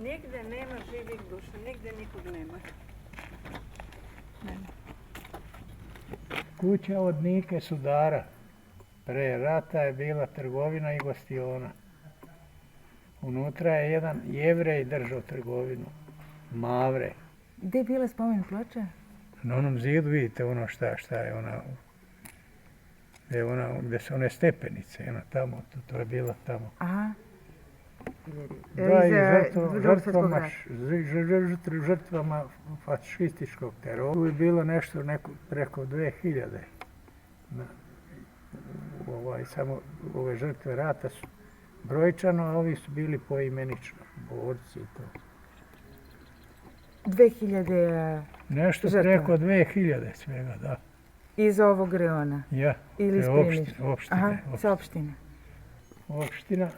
Nigde nema živih duša, nigde nikog nema. Kuća od Nike Sudara. Pre rata je bila trgovina i gostiona. Unutra je jedan Jevrej držao trgovinu. Mavre. Gdje je bila spomen ploča? Na onom zidu vidite ono šta je ona... Gdje su one stepenice, ono tamo, to je bilo tamo. Aha. Da, i žrtvama fašističkog terora. Tu je bilo nešto preko 2000. Samo ove žrtve rata su brojčano, a ovi su bili poimenično, borci i to. 2000 nešto žrtava. Preko 2000 svega, da. Iz ovog reona? Ja, ili iz opštine. Aha, sa opštine. Opština.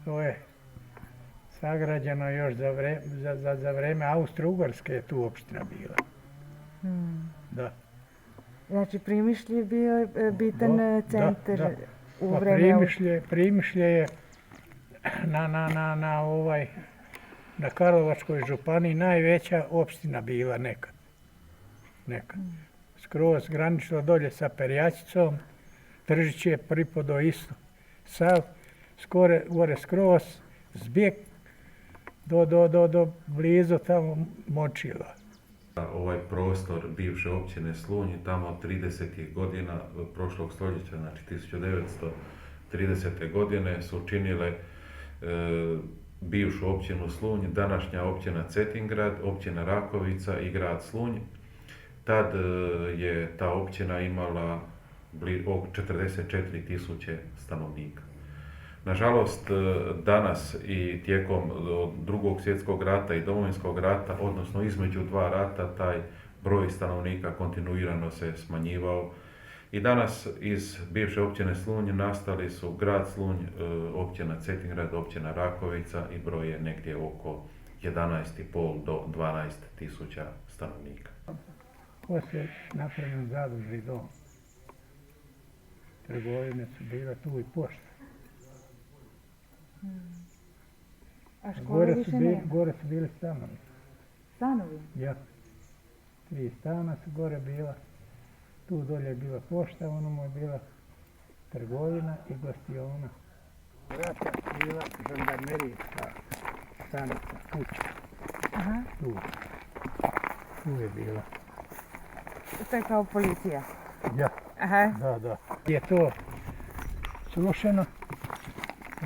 To je sagrađeno još za vreme Austro-Ugarske je tu opština bila. Da. Znači Primišlje je bio bitan centar u vreme... Primišlje je na Karlovačkoj županiji najveća opština bila nekad. Skroz graničilo dolje sa Perjačicom, Tržić je pripadao isto. Sav, gore skroz, zbjeg do blizu tamo Močila. Ovaj prostor bivše općine Slunj tamo 30. godina prošlog stoljeća, znači 1930. godine su učinile bivšu općinu Slunj, današnja općina Cetingrad, općina Rakovica i grad Slunj. Tad je ta općina imala oko 44.000 stanovnika. Nažalost, danas i tijekom Drugog svjetskog rata i Domovinskog rata, odnosno između dva rata, taj broj stanovnika kontinuirano se smanjivao. I danas iz bivše općine Slunj nastali su grad Slunj, općina Cetingrad, općina Rakovica i broj je negdje oko 11,5 do 12.000 stanovnika. Poslije napravljen zadužni dom. Trgovine su bile tu i pošta. A škole više nema? Gore su bili stanovi. Stanovi? Ja. 3 stana su gore bila. Tu dolje je bila pošta, ono je bila trgovina i gostiona. Vrata je bila žandarmerijska stanica, kuća. Aha. Tu je bila. To je kao policija? Ja. Aha. Da. Je to srušeno.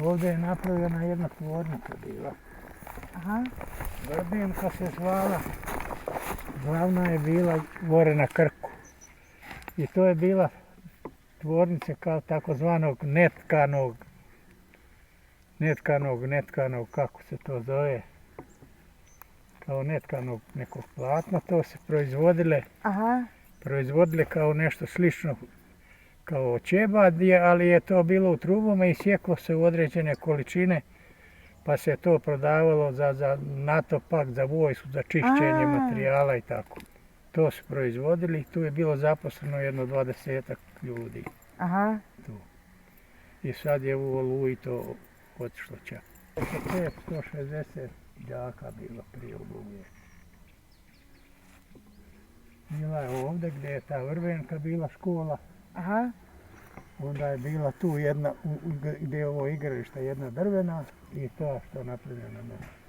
Ovdje je napravljena jedna tvornica bila. Aha. Vrbenka se zvala. Glavna je bila gore na Krku. I to je bila tvornica kao takozvanog netkanog, kako se to zove, kao netkanog nekog platna, to se proizvodile kao nešto slično kao ćebad, ali je to bilo u trubama i sjeklo se u određene količine, pa se to prodavalo za NATO pakt, za vojsku, za čišćenje materijala i tako. To su proizvodili i tu je bilo zaposleno jedno 20-ak ljudi. Aha. Tu. I sad je u Oluji to otišlo čak. 160 đaka bilo prije Oluje. Bila je ovdje gdje je ta Vrbenka bila škola. Aha. Onda je bila tu jedna, gdje je ovo igralište, jedna drvena i to što je napravljeno.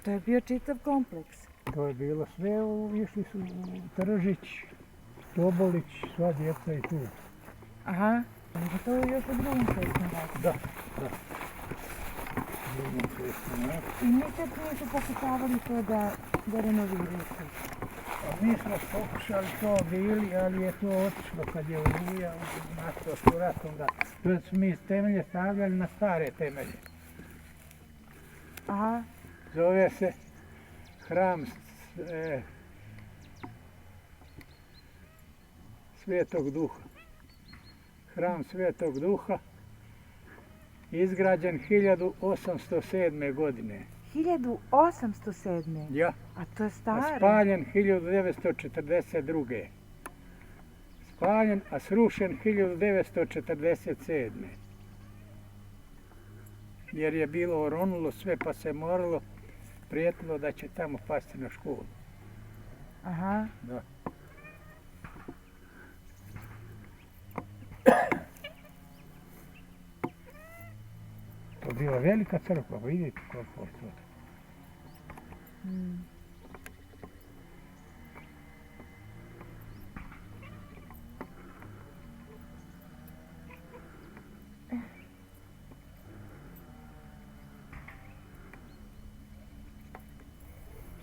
To je bio čitav kompleks. To je bilo sve, išli su Tržić, Tobolić, sva djeca i tu. Aha, to je još u Drugom svjetskom ratu. Da. Drugom svjetskom ratu. I nikad nisu pokušavali to da renoviraju se? Mi smo pokušali to bili, ali je to otišlo kad je Oluja nastao s ratom. To su mi temelje stavljali na stare temelje. Aha. Zove se hram Svetog Duha. Hram Svetog Duha, izgrađen 1807. godine. 1807. Ja. A to je staro. A spaljen 1942. Spaljen, a srušen 1947. jer je bilo oronulo sve pa se moralo, prijetilo da će tamo pasti na školu. Aha. Da. To je bila velika crkva, vidite koliko je to.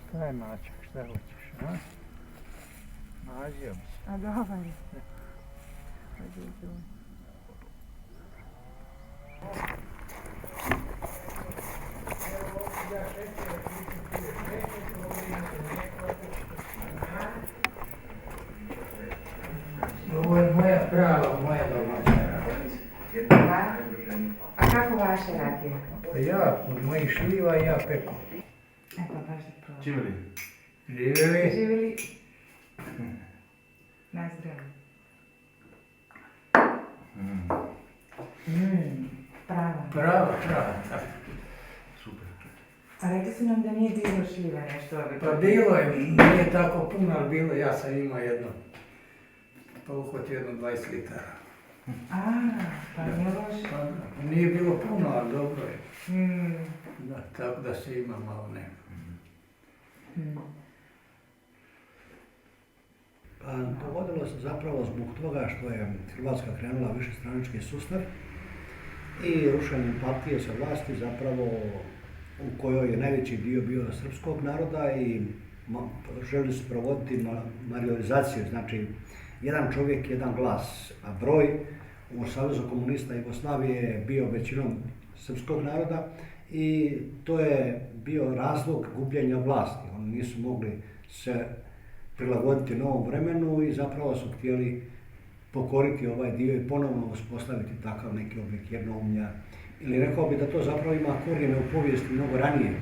Šta je Mačak, šta hoćeš, a? Nađio bi se. A dobar je. Hajde idu. Ovo je moja prava, moja domaća rakija. A kako vaše rakije? Ja, od mojih šljiva ja peku. Eto, baš da probam. Živjeli? Živjeli? Živjeli? Na zdravlje. Prava. Prava. Super. A rekli su nam da nije bilo šljiva nešto. Pa bilo je, nije tako puno, ali bilo, ja sam imao jedno, pa uhvatio jedno 20 litara. Pa nije loše. Pa nije bilo puno, ali dobro je. Mm. Da, tako da se ima malo ne. Pa dogodilo se zapravo zbog toga što je Hrvatska krenula višestranački sustav i rušenjem partije sa vlasti zapravo u kojoj je najveći dio bio srpskog naroda i želi se provoditi majorizaciju, znači jedan čovjek, jedan glas, a broj u Savezu komunista Jugoslavije je bio većinom srpskog naroda i to je bio razlog gubljenja vlasti. Oni nisu mogli se prilagoditi novom vremenu i zapravo su htjeli pokoriti ovaj dio i ponovno uspostaviti takav neki oblik jednoumlja. Ili rekao bi da to zapravo ima korijene u povijesti mnogo ranije.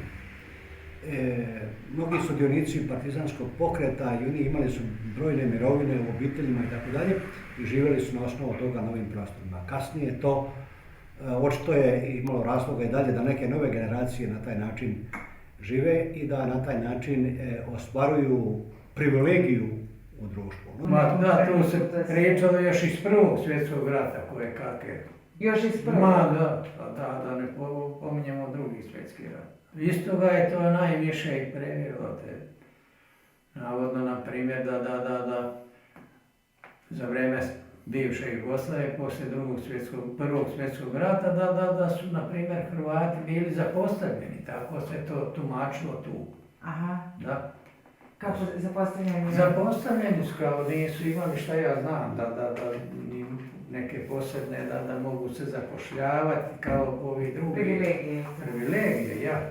Mnogi sudionici partizanskog pokreta i oni imali su brojne mirovine u obiteljima i tako dalje i živjeli su na osnovu toga na ovim prostorima. Kasnije to očito je imalo razloga i dalje da neke nove generacije na taj način žive i da na taj način ostvaruju privilegiju u društvu. Ma da, to se pričalo još iz Prvog svjetskog rata koje kakve. Još iz prvog? Ma da ne pominjemo Drugi svjetski rat. Isto ga je to najviše i previrilo te. Navodno, na primjer, da za vrijeme bivše Jugoslavije, poslije Prvog svjetskog rata, da su, na primjer, Hrvati bili zapostavljeni. Tako se to tumačilo tu. Aha. Da. Kako zapostavljeni? Zapostavljeni su kao nisu imali šta ja znam, da neke posebne, da mogu se zapošljavati kao ovi drugi. Privilegije. Privilegije, ja.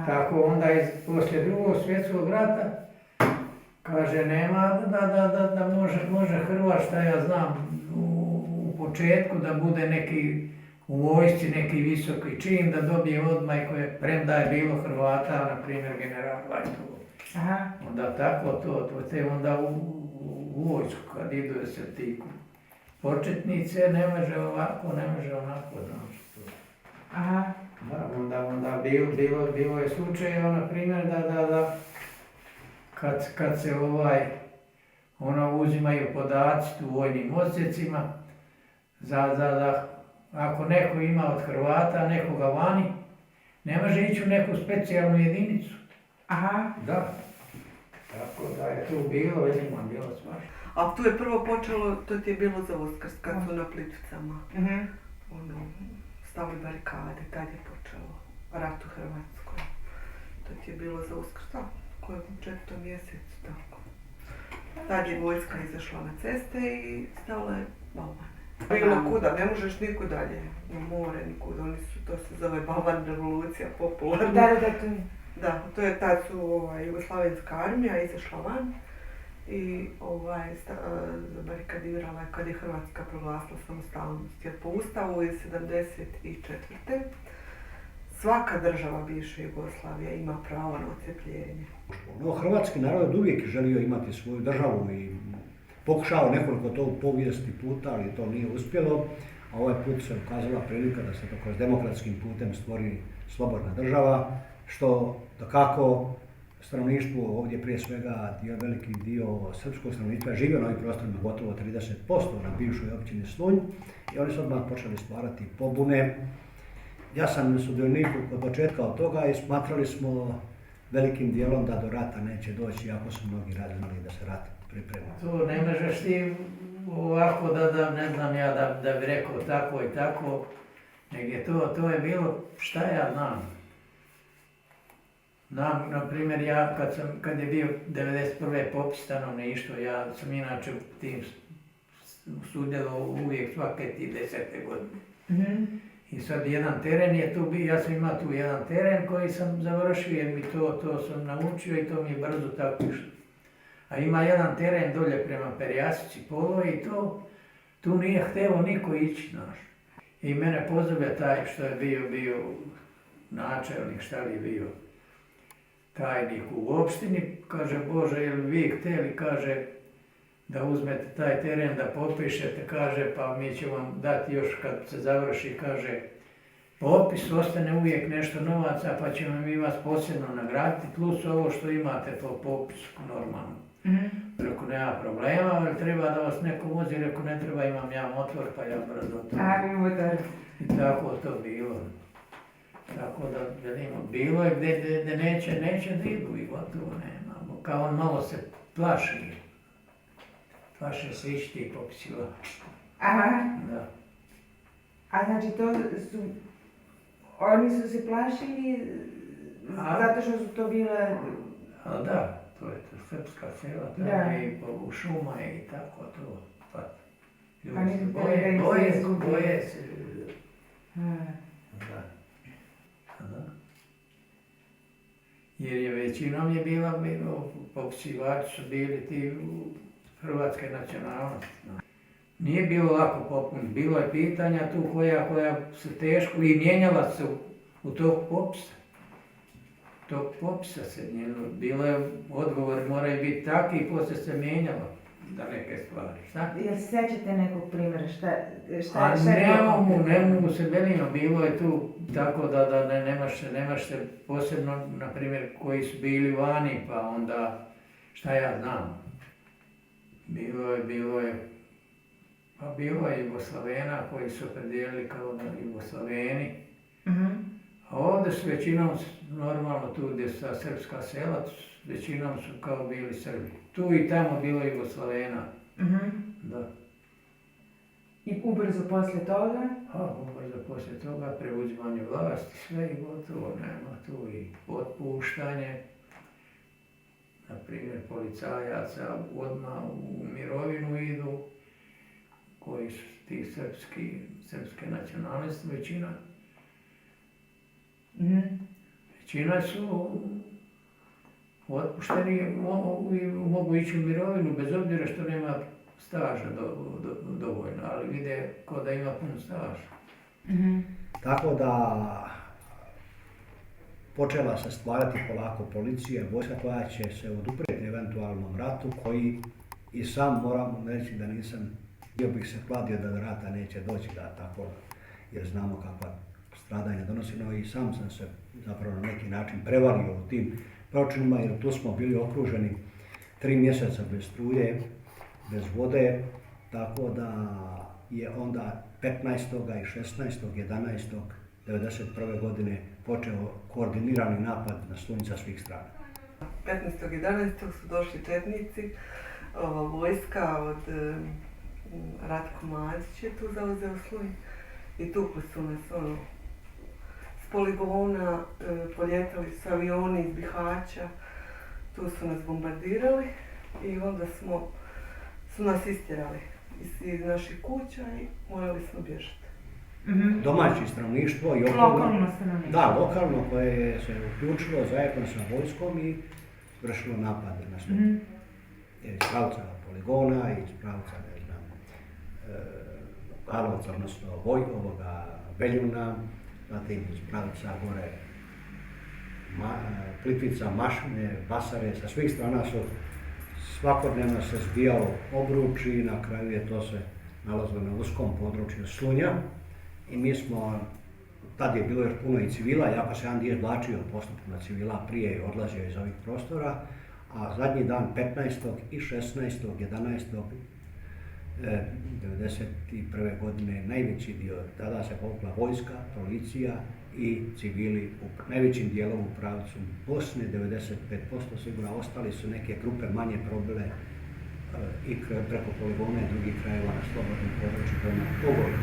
Tako onda poslije Drugog svjetskog rata kaže nema da može Hrvat, šta ja znam, u početku da bude neki u vojsci neki visoki čin, da dobije odmah koje premda je bilo Hrvata, na primjer general Lajtovo. Onda tako te onda u vojsku kad idu se ti početnice, ne može ovako, ne može onako, znaš. Aha. Da, onda bilo je slučajeva, na primjer, da kad se uzimaju podaci tu u vojnim odsjecima, da ako neko ima od Hrvata, nekoga vani, ne može ići u neku specijalnu jedinicu. Aha. Da. Tako da je tu bilo, vidimo, bilo svašta. A tu je prvo počelo, to ti je bilo za Uskrs, kad su na Plitvicama. Stavili barikade, tad je počelo rat u Hrvatskoj. To ti je bilo za Uskrs, tako, u 4. mjesecu, tako. Tad je vojska izašla na ceste i stavila je balvane. Bilo kuda, ne možeš nikud dalje, na more, nikud, to se zove balvan revolucija, popularna. Da, to je tad su Jugoslavenska armija izašla van i zabarikadirala je kad je Hrvatska proglasila samostalnost. Jer po Ustavu iz 1974. svaka država bivše Jugoslavije ima pravo na odcepljenje. No, hrvatski narod uvijek želio imati svoju državu i pokušao nekoliko to u povijesti puta, ali to nije uspjelo. a ovaj put se ukazala prilika da se to kroz demokratskim putem stvori slobodna država, što dakako stanovništvo ovdje prije svega veliki dio srpskog stanovništva živio na ovim prostorima gotovo 30% na bivšoj općini Slunj i oni su odmah počeli stvarati pobune. Ja sam sudionik od početka od toga i smatrali smo velikim dijelom da do rata neće doći, iako su mnogi znali da se rat priprema. To ne možeš ti ovako ne znam ja da bi rekao tako i tako, nego to je bilo šta ja znam. Na primjer, ja kad je bio 91. popis stanovništva, ja sam inače u tim sudjelovao uvijek svake ti 10. godine. I sad jedan teren je tu bio, ja sam imao tu jedan teren koji sam završio jer mi to sam naučio i to mi je brzo tako išlo. A ima jedan teren dolje prema Perjasici Polo i tu nije hteo niko ići, znaš. I mene pozove taj što je bio načelnik, šta li je bio tajnik u opštini, kaže Bože, jel vi htjeli, kaže, da uzmete taj teren, da popišete, kaže, pa mi ćemo vam dati još kad se završi, kaže, popis, ostane uvijek nešto novaca, pa ćemo mi vas posebno nagraditi, plus ovo što imate po popisu, normalno. Rekao, nema problema, ali treba da vas neko vozi, rekao, ne treba, imam ja motor, pa ja brzo to. I tako to bilo. Tako da, vidimo, bilo je gdje neće da idu i gotovo nema. Kao on malo se plaši. Plaše se ići ti popisivači. Aha. Da. A znači oni su se plašili zato što su to bile... A da, to je to srpska sela, tamo i po šuma i tako to. Pa, ljudi se boje se. Da. Jer je većinom je bila, popisivači su bili ti hrvatske nacionalnosti. Nije bilo lako popuniti, bilo je pitanja tu koja su teško i mijenjala se u tog popisa. Tog popisa se mijenjalo, bilo je odgovor moraju biti takvi i poslije se mijenjalo za neke stvari. Jel se sjećate nekog primjera? Ne mogu se velino, bilo je tu tako da nemaš se posebno, na primjer, koji su bili vani, pa onda šta ja znam. Bilo je Jugoslavena koji su opredijelili kao da Jugoslaveni. A ovdje su većinom, normalno tu gdje su srpska sela, većinom su kao bili Srbi. Tu i tamo bilo Jugoslavena. Da. I ubrzo poslije toga? Ubrzo poslije toga preuzimanje vlasti, sve i gotovo, nema tu i otpuštanje. Na primjer, policajaca odmah u mirovinu idu, koji su ti srpske nacionalnosti, većina. Većina su otpušteni i mogu ići u mirovinu, bez obzira što nema staža dovoljno, ali vide ko da ima pun staž. Tako da počela se stvarati polako policija, vojska koja će se oduprijeti eventualnom ratu, koji i sam moram reći da htio bih se kladio da do rata neće doći, da tako, jer znamo kakva stradanja donosi, no i sam sam se zapravo na neki način prevalio u tim pročinima, jer tu smo bili okruženi 3 mjeseca bez struje, bez vode, tako da je onda 15. i 16. 11. godine počeo koordinirani napad na Slunj sa svih strana. 15.11. su došli četnici, vojska od Ratko Mladić je tu zauzeo Slunj i tukli su nas s poligona, poljetali su avioni iz Bihaća, tu su nas bombardirali i onda su nas istjerali iz naših kuća i morali smo bježati. Domaće stanovništvo i lokalno stanovništvo. Da, lokalno koje se uključilo zajedno sa vojskom i vršilo napade na Slunj. Iz pravca poligona, iz pravca, ne znam, Karlovca, odnosno Beljuna, zatim iz pravca gore Plitvica, Mašine, Basare, sa svih strana su svakodnevno se zbijalo obruč i na kraju je to se nalazilo na uskom području Slunja i mi smo, tad je bilo još puno i civila, jako se jedan dio izvlačio postupno civila prije i odlazio iz ovih prostora, a zadnji dan 15. i 16. 11. 1991. godine najveći dio, tada se povukla vojska, policija i civili najvećim dijelom u pravcu Bosne, 95% sigurno, ostali su neke grupe manje probile i preko poligona i drugih krajeva na slobodnom području prema Ogoju.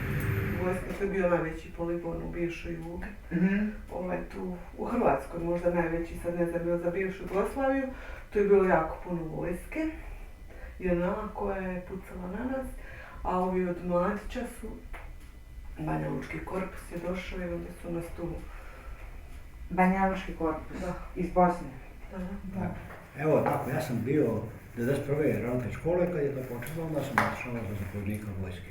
Vojska, to je bio najveći poligon u bivšoj Jugi. Tu u Hrvatskoj možda najveći, sad ne znam, bio za bivšu Jugoslaviju. Tu je bilo jako puno vojske, JNA koja je pucala na nas, a ovi od Mladića su, Banja Lučki korpus je došao i onda su nas tu... Banja Lučki korpus, Da. iz Bosne. Da. Evo tako, ja sam bio 1991. ravnatelj škole, kad je to počelo, onda sam otišao za zapovjednika vojske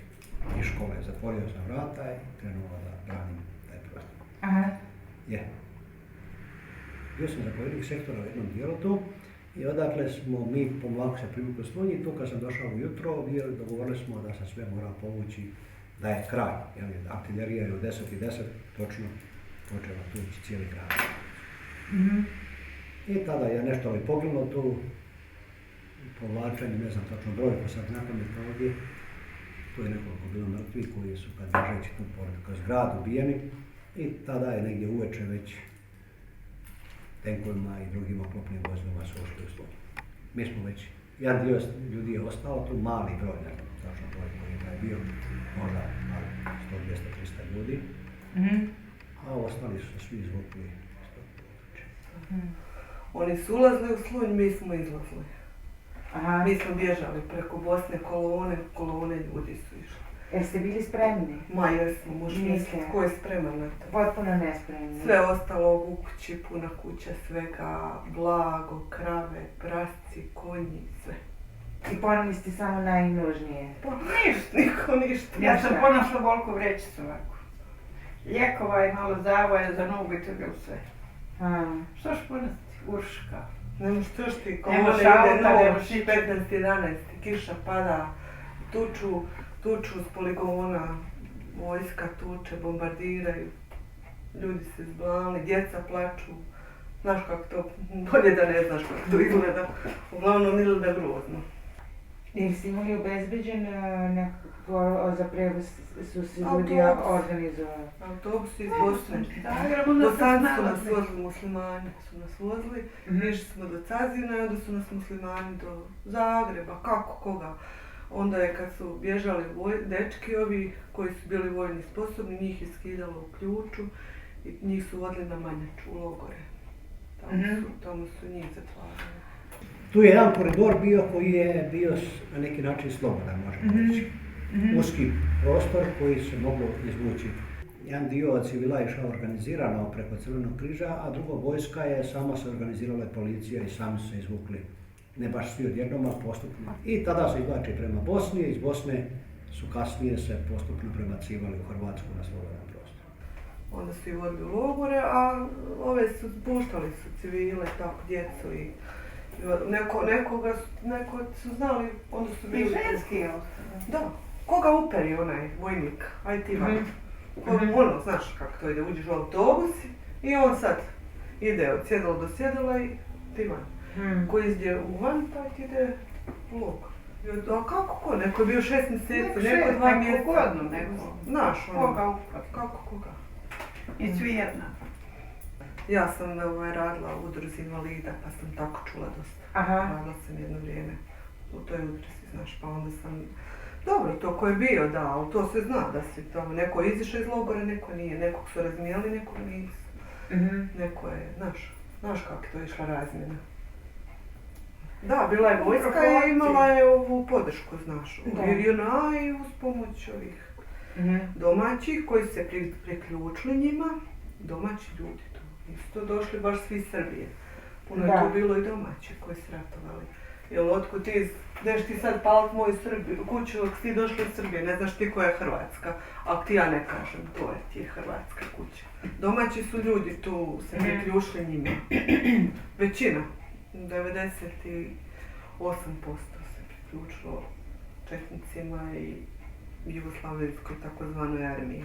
iz škole. Zatvorio sam vrata i krenuo da branim taj prostor. Aha. Je. Bio sam zapovjednik sektora u jednom dijelu tu i odakle smo mi pomlako se privukli Slunj i tu kad sam došao ujutro, dogovorili smo da se sve mora povući, da je kraj. Artiljerija je u 10:10 točno počela tući cijeli grad. I tada je nešto poginulo tu, povlačenje, ne znam točno brojku sad napamet ovdje. Tu je nekoliko bilo mrtvih koji su kad bježeći tu kroz grad ubijeni i tada je negdje uveče već tenkovima i drugim oklopnim vozilima su ušli u Slunj. Mi smo već, jedan dio ljudi je ostao tu, mali broj, ne znam točno broj koji je taj bio, možda 100, 200, 300 ljudi, a ostali su se svi izvukli iz tog područja. Oni su ulazili u Slunj, mi smo izlazili. Aha. Mi smo bježali preko Bosne, kolone ljudi su išli. Jeste bili spremni? Ma jesmo, možeš Niste. misliti ko je spreman na to. Potpuno nespremni. Sve ostalo u kući, puna kuća, svega, blago, krave, prasci, konji, sve. I poneli ste samo najnužnije. Pa ništa, niko ništa. Ja sam ponosla volku vrećicu ovako. Lijekova i malo zavoja za nogu i to je bilo sve. Što ću ponositi? Urška. Ne možeš to što ti Nemaš kolone ide auta, nemaš noć, ničega. 15-11, kiša pada, tuču s poligona, vojska tuče, bombardiraju, ljudi se zblali, djeca plaču. Znaš kako to, bolje da ne znaš kako to izgleda, uglavnom izgleda grozno. Niste imali obezbeđen nekako za prevoz, su se ljudi Autobus. organizovali? Autobus iz Bosne. Zagrebu Do da sad se su nas snalazi. vozili muslimani, su nas vozili, išli smo do Cazina i onda su nas muslimani do Zagreba, kako, koga. Onda je kad su bježali dečki ovi koji su bili vojni sposobni, njih je skidalo u ključu i njih su vodili na Manjaču, u logore. Tamo su njih zatvarali. Tu je jedan koridor bio koji je bio na neki način slobodan, možemo reći. Uski prostor koji se moglo izvući. Jedan dio civila je išao organizirano preko Crvenog križa, a drugo vojska je sama se organizirala i policija i sami su se izvukli. Ne baš svi odjednom, ali postupno. I tada se izvlači prema Bosni, iz Bosne su kasnije se postupno prebacivali u Hrvatsku na slobodan prostor. Onda su ih vodili u logore, a ove su puštali su civile, tako, djecu i neko su znali, onda su I bili... ženski je ostalo. Da, koga uperi onaj vojnik, aj ti van. Ono, znaš kako to ide, uđeš u autobus i on sad ide od sjedala do sjedala i ti van. Ko izđe u van, taj ti ide u logor. A kako ko? Neko je bio 6 mjeseci, neko 2 mjeseca. Godno neko. Znaš, ono, Koga upad. kako koga. I svi jedna. Ja sam radila u udruzi invalida, pa sam tako čula dosta. Aha. Radila sam jedno vrijeme u toj udruzi, znaš, pa onda sam... Dobro, to ko je bio, da, ali to se zna da si tamo, neko je izišao iz logora, neko nije, nekog su razmijeli, nekog nisu. Neko je, znaš kako je to išla razmjena. Da, bila je vojska i imala je ovu podršku, znaš, JNA i uz pomoć ovih domaćih koji se priključili njima, domaći ljudi tu. Isto došli baš svi iz Srbije. Puno je tu bilo i domaći koji su ratovali. Jel, otkud ti, ideš ti sad palit moju kuću, ako ti došli iz Srbije, ne znaš ti koja je Hrvatska, ako ti ja ne kažem, to je ti je Hrvatska kuća. Domaći su ljudi tu se priključili njima. Većina, 98% se priključilo četnicima i jugoslavenskoj takozvanoj armiji.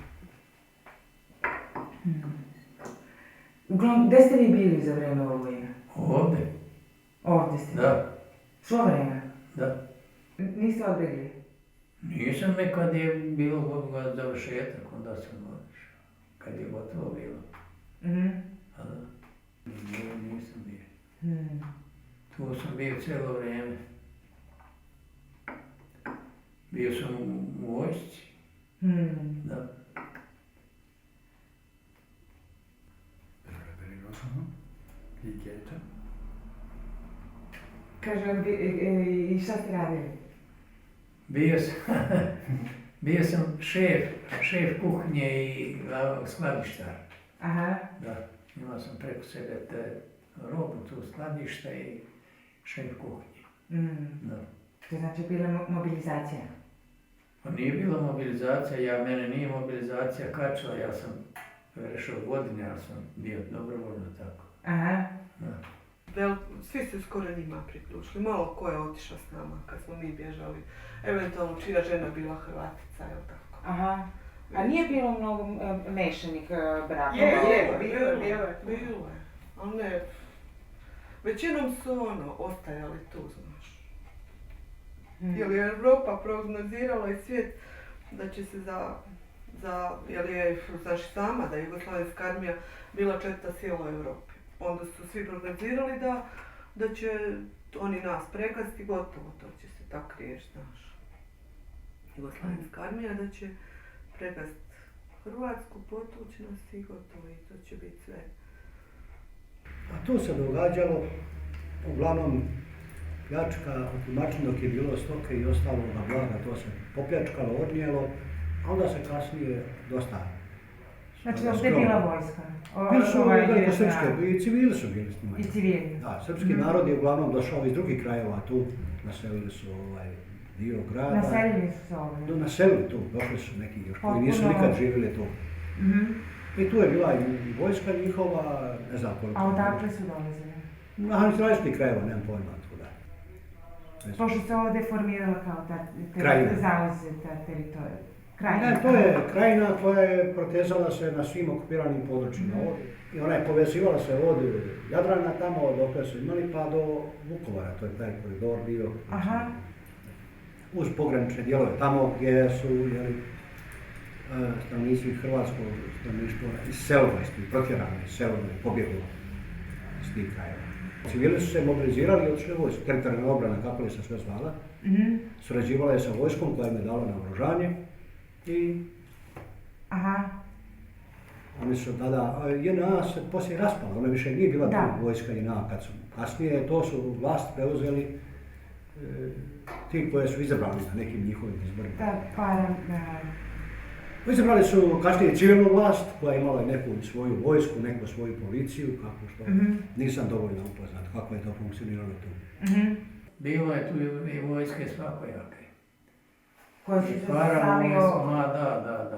Uglavnom, gdje ste vi bili za vrijeme Oluje? Ovdje, Ovdje ste? da, Svo vrijeme? da. Niste odbjegli? Nisam me kad je bilo završetak, onda sam otišao. Kad je gotovo bilo. A da, nisam bio. Tu sam bio cijelo vrijeme. Bio sam u vojsci. Da. Kažem, i šta ste radili? Bio sam šef kuhinje i skladištar. Aha. Da, imao sam preko sebe te robu, tu skladišta i šef kuhinje. Da. To znači bila mobilizacija? Pa nije bila mobilizacija, mene nije mobilizacija kačila, ja sam prešao godine, ja sam bio dobrovoljno tako. Aha. Da. Svi su skoro njima priključili, malo ko je otišao s nama kad smo mi bježali. Eventualno čija žena bila Hrvatica, jel tako? Aha. A nije bilo mnogo mešanih brakova? Bilo je. Ali ne, većinom su ostajali tu, znaš. Jer je Europa prognozirala i svijet da će se jer je, znaš sama da je Jugoslavenska armija bila četvrta sila u Europi. Onda su svi prognozirali da će oni nas pregaziti, gotovo, to će se tako riješiti, znaš. Jugoslavenska armija da će pregaziti Hrvatsku, potući nas i gotovo, i to će biti sve. A to se događalo, uglavnom, pljačka, otimačina dok je bilo stoke i ostaloga blaga, to se popljačkalo, odnijelo, a onda se kasnije dosta. Znači, ovdje je bila vojska? Bili su velikosrpske, i civili su bili s njima. I civili? Da, srpski narod je uglavnom došao iz drugih krajeva tu, naselili su dio grada. Naselili su se ovdje? Naselili tu, došli su neki još koji nisu nikad živjeli tu. I tu je bila i vojska njihova, ne znam koliko. A odakle su dolazili? Iz različitih krajeva, nemam pojma otkuda. Pošto se ovdje formirala kao ta zauzeta teritorija. Ne, to je krajina koja je protezala se na svim okupiranim područjima. I ona je povezivala se od Jadrana tamo dok su imali pa do Vukovara, to je taj koridor bio. Aha. Uz pogranične dijelove, tamo gdje su stanovnici hrvatskog stanovništva iselili, protjerani, iselili, pobjegli iz tih krajeva. Civili su se mobilizirali i otišli u vojsku. Teritorijalna obrana, kako li se sve zvala, surađivala je sa vojskom koja im je dala naoružanje i oni su tada, JNA se poslije raspala, ona više nije bila tu vojska JNA kad su. Kasnije to su vlast preuzeli ti koji su izabrali na nekim njihovim izborima. Izabrali su kasnije civilnu vlast koja je imala neku svoju vojsku, neku svoju policiju, kako što nisam dovoljno upoznat kako je to funkcioniralo tu. Bilo je tu i vojske svakojake. Koje su se sami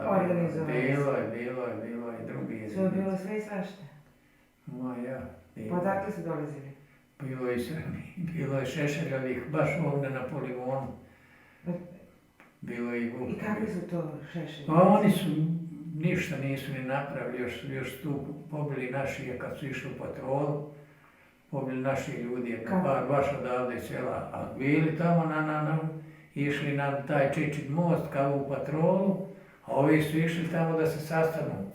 organizovali? Bilo je drugi. Su bilo sve i svašta? Pa odakle su dolazili? Bilo je Šešeljovih baš ovdje na poligonu. Bilo je i Vuk. I kakvi su to Šešelji? Pa oni su ništa nisu ni napravili, još tu pobili naši, kad su išli u patrolu, pobili naši ljudi, baš odavde iz sela, a bili tamo išli na taj Čičin most kao u patrolu, a ovi su išli tamo da se sastanu,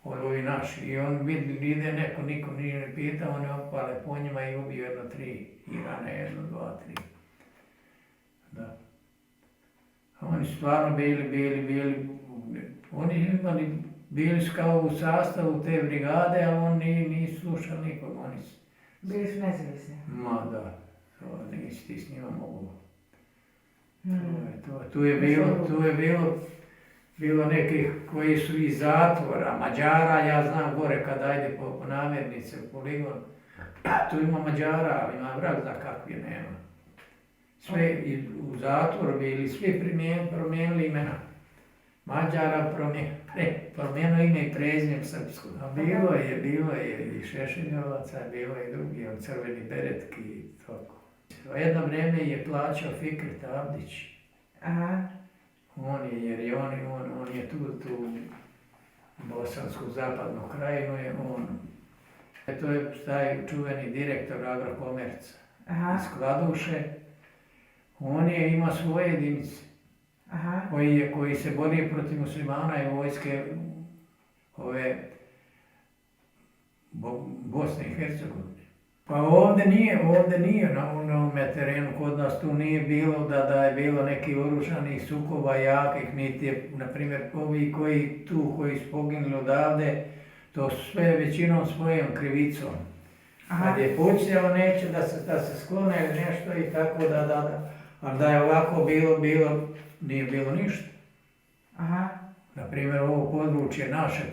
ovi naši. I on ide neko, niko nije ne pitao, oni opale po njima i ubio 3 Irane, 1, 2, 3. Da. A oni su stvarno bili su kao u sastavu te brigade, ali oni nisu slušali nikog, oni su... Bili su nezavisni? Ma da, nisi ti s njima mogu. Tu je bilo nekih koji su iz zatvora, Mađara, ja znam gore kad ajde po namirnice u poligon, tu ima Mađara, ali ima vrag za kakvi nema. Sve u zatvoru bili, svi promijenili imena. Mađara promijenio ime i prezime srpsko. A bilo je i Šešeljovaca, bilo je drugi, crveni beretki i tako. Jedno vrijeme je plaćao Fikret Abdić. jer je on je tu bosansku zapadnu krajinu je on. To je taj čuveni direktor Agrokomerca iz Kladuše. On je ima svoje jedinice koji se bori protiv muslimana i vojske ove Bosne i Hercegovine. Pa ovdje nije na onome terenu, kod nas tu nije bilo da je bilo nekih oružanih sukoba jakih, niti je, na primjer, ovi koji su poginuli odavde, to sve većinom svojom krivicom. Kad je pucao neće da se sklone ili nešto i tako ali da je ovako bilo, nije bilo ništa. Na primjer, ovo područje naše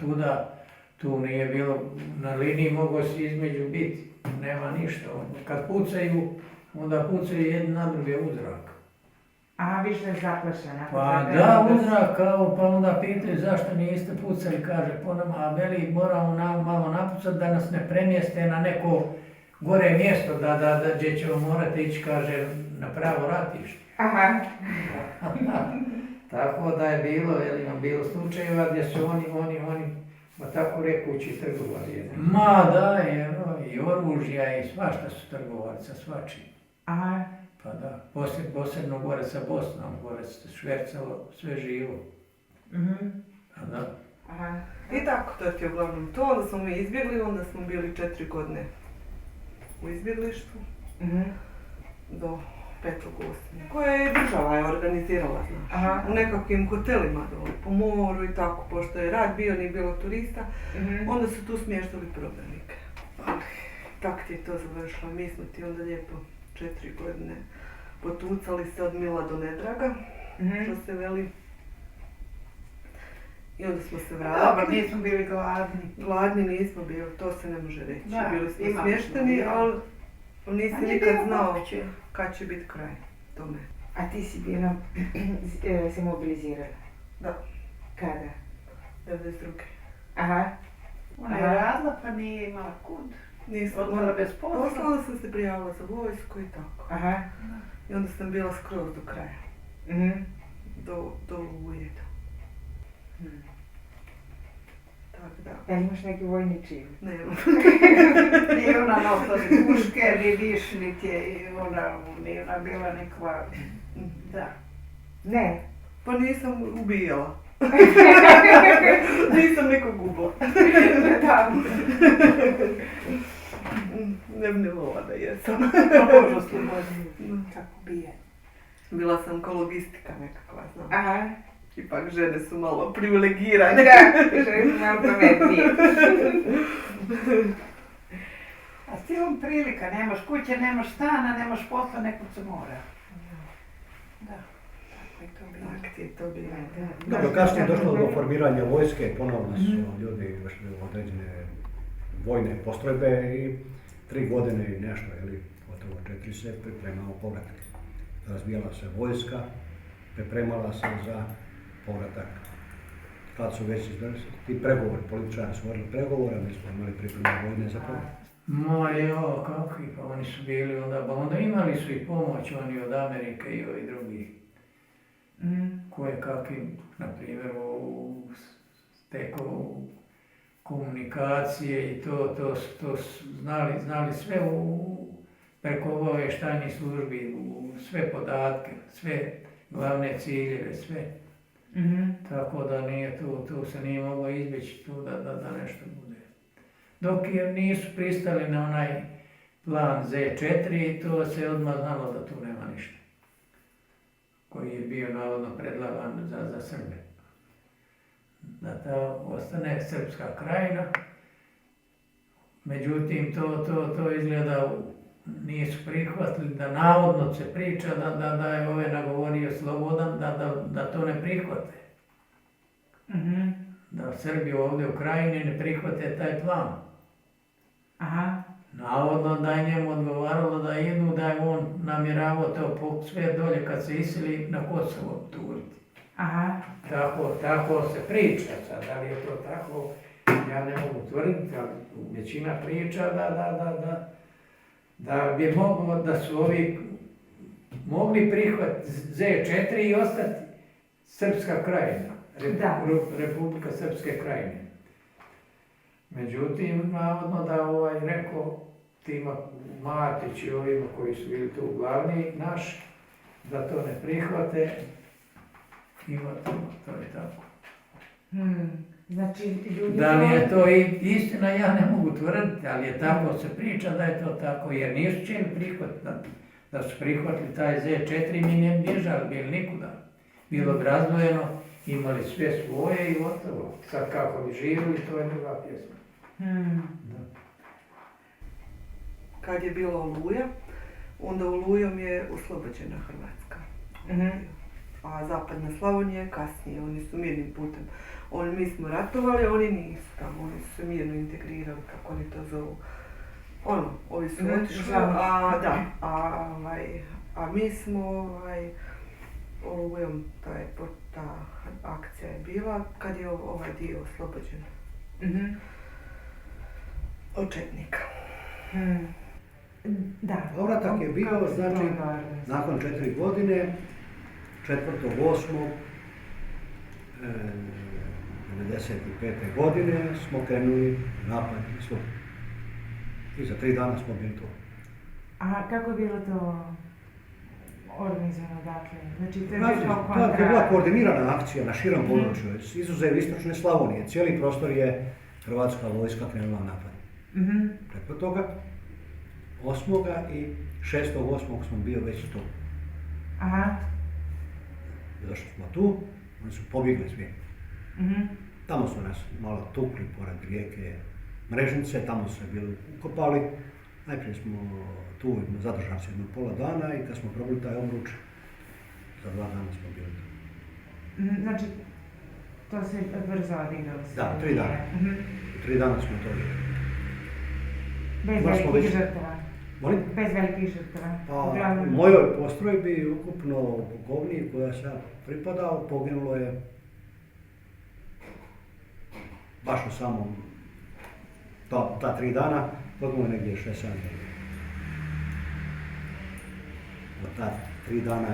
tu nije bilo, na liniji moglo se između biti, nema ništa. Kad pucaju, onda pucaju jedni na druge u zrak. Više je zaplašena. Pa da, u zrak, pa onda pitaju zašto niste pucali, kaže po nama, a veli moramo malo napucati da nas ne premjeste na neko gore mjesto, gdje ćemo morati ići, kaže, na pravo ratište. Tako da je bilo slučajeva gdje su oni ma tako rekući trgovali. Ma da, i oružja i svašta su trgovali sa svačim. Pa da, posebno gore sa Bosnom, gore se švercalo sve živo. Pa da. I tako, to ti je uglavnom to, onda smo mi izbjegli, onda smo bili 4 godine u izbjeglištvu do 5. koje je država organizirala, znaš, u nekakvim hotelima dole, po moru i tako, pošto je rad bio, nije bilo turista, onda su tu smještali prognanike. Tak ti je to završilo, mi smo ti onda lijepo 4 godine potucali se od mila do nedraga, što se veli. I onda smo se vratili. Dobro, nismo bili gladni. Gladni nismo bili, to se ne može reći. Bili smo smješteni, ali nisi nikad znao kad će biti kraj tome. A ti si bila, se mobilizirala? Da. Kada? 92. Ona je radila pa nije imala kud. Odmala bez posla. Poslala sam se, prijavila za vojsku i tako. I onda sam bila skroz do kraja. Do ujeda. Tako da. Imaš neki vojni čin? Nemam. Nije ona nosila puške, ni viš, niti je ona bila nikva. Da. Ne. Pa nisam ubijala. Nisam nikog ubila. Ne bi ne volila da jesam. Možda slobodnije. Kako bije. Bila sam ko logistika nekakva, znam. Ipak žene su malo privilegirane. Da, žene su malo pametnije. A s cijelom prilika, nemaš kuće, nemaš stana, nemaš posla, nekud se mora. Da, tako je to bilo. Tak ti je to bilo. Dobro, kasnije je došlo do formiranja vojske, ponovno su ljudi vršili određene vojne postrojbe i 3 godine i nešto, gotovo 4 se pripremao povratak. Razvijala se vojska, pripremala se za povratak. Kad su već ti pregovori, političari su vodili pregovore, mi smo imali pripreme vojne za povratak. Ma jo, kakvi, pa oni su bili onda imali su i pomoć oni od Amerike i ovi drugi. Koje kakvim, na primjer, teko komunikacije i to znali sve preko obavještajnih službi, sve podatke, sve glavne ciljeve, sve. Tako da nije tu se nije moglo izbjeći tu da nešto bude. Dok nisu pristali na onaj plan Z4, to se odmah znalo da tu nema ništa. Koji je bio navodno predlagan za Srbe. Da to ostane srpska krajina. Međutim, to izgleda nisu prihvatili, da navodno se priča da je ove nagovorio Slobodan da to ne prihvate. Da Srbi ovdje u krajini ne prihvate taj plan. Navodno da je njemu odgovaralo da idu, da je on namjeravao to sve dolje kad se isili na Kosovo turiti. Tako se priča sad, da li je to tako, ja ne mogu tvrditi, ali većina priča da bi moglo, da su ovi mogli prihvatiti Z4 i ostati Srpska krajina, Da. Republika Srpske krajine. Međutim, navodno da rekao tima Matić i ovima koji su bili tu glavni naš, da to ne prihvate, ima to je tako. Znači, ljudi... Da li je to istina, ja ne mogu tvrditi, ali je tako se priča da je to tako, jer nisu htjeli prihvatiti. Da su prihvatili taj Z4, mi ne bježali, bili nikuda. Bilo bi razdvojeno, imali sve svoje i gotovo. Sad kako bi živjeli, to je druga pjesma. Kad je bila Oluja, onda Olujom je oslobođena Hrvatska. A zapadna Slavonija je kasnije, oni su mirnim putem. Mi smo ratovali, oni nisu tamo, oni su se mirno integrirali, kako oni to zovu. Ovi su otišli, a mi smo Olujom, ta akcija je bila kad je ovaj dio oslobođen od četnika. Da. Povratak je bio, znači, nakon 4 godine, 4.8.1995. godine smo krenuli napad na Slunj. I za 3 dana smo bili tu. A kako je bilo to organizovano, dakle? Znači, to je to je bila koordinirana akcija na širom području, izuzev istočne Slavonije. Cijeli prostor je Hrvatska vojska krenula na napad. Preko toga, 8. i 6.8. smo bio već tu. Došli smo tu, oni su pobjegli svi. Tamo su nas malo tukli pored rijeke Mrežnice, tamo su se bili ukopali. Najprije smo tu zadržali se 1,5 dana i kad smo probili taj obruč, za 2 dana smo bili tu. Znači, to se brzo odigralo? Da, 3 dana. 3 dana smo to vidjeli. Bez velikih žrtava? Molim? Bez velikih žrtava? U mojoj postrojbi, ukupno u pukovniji koja sam pripadao, poginulo je baš u samom ta 3 dana, poginulo je negdje 6-7 ljudi. Od ta 3 dana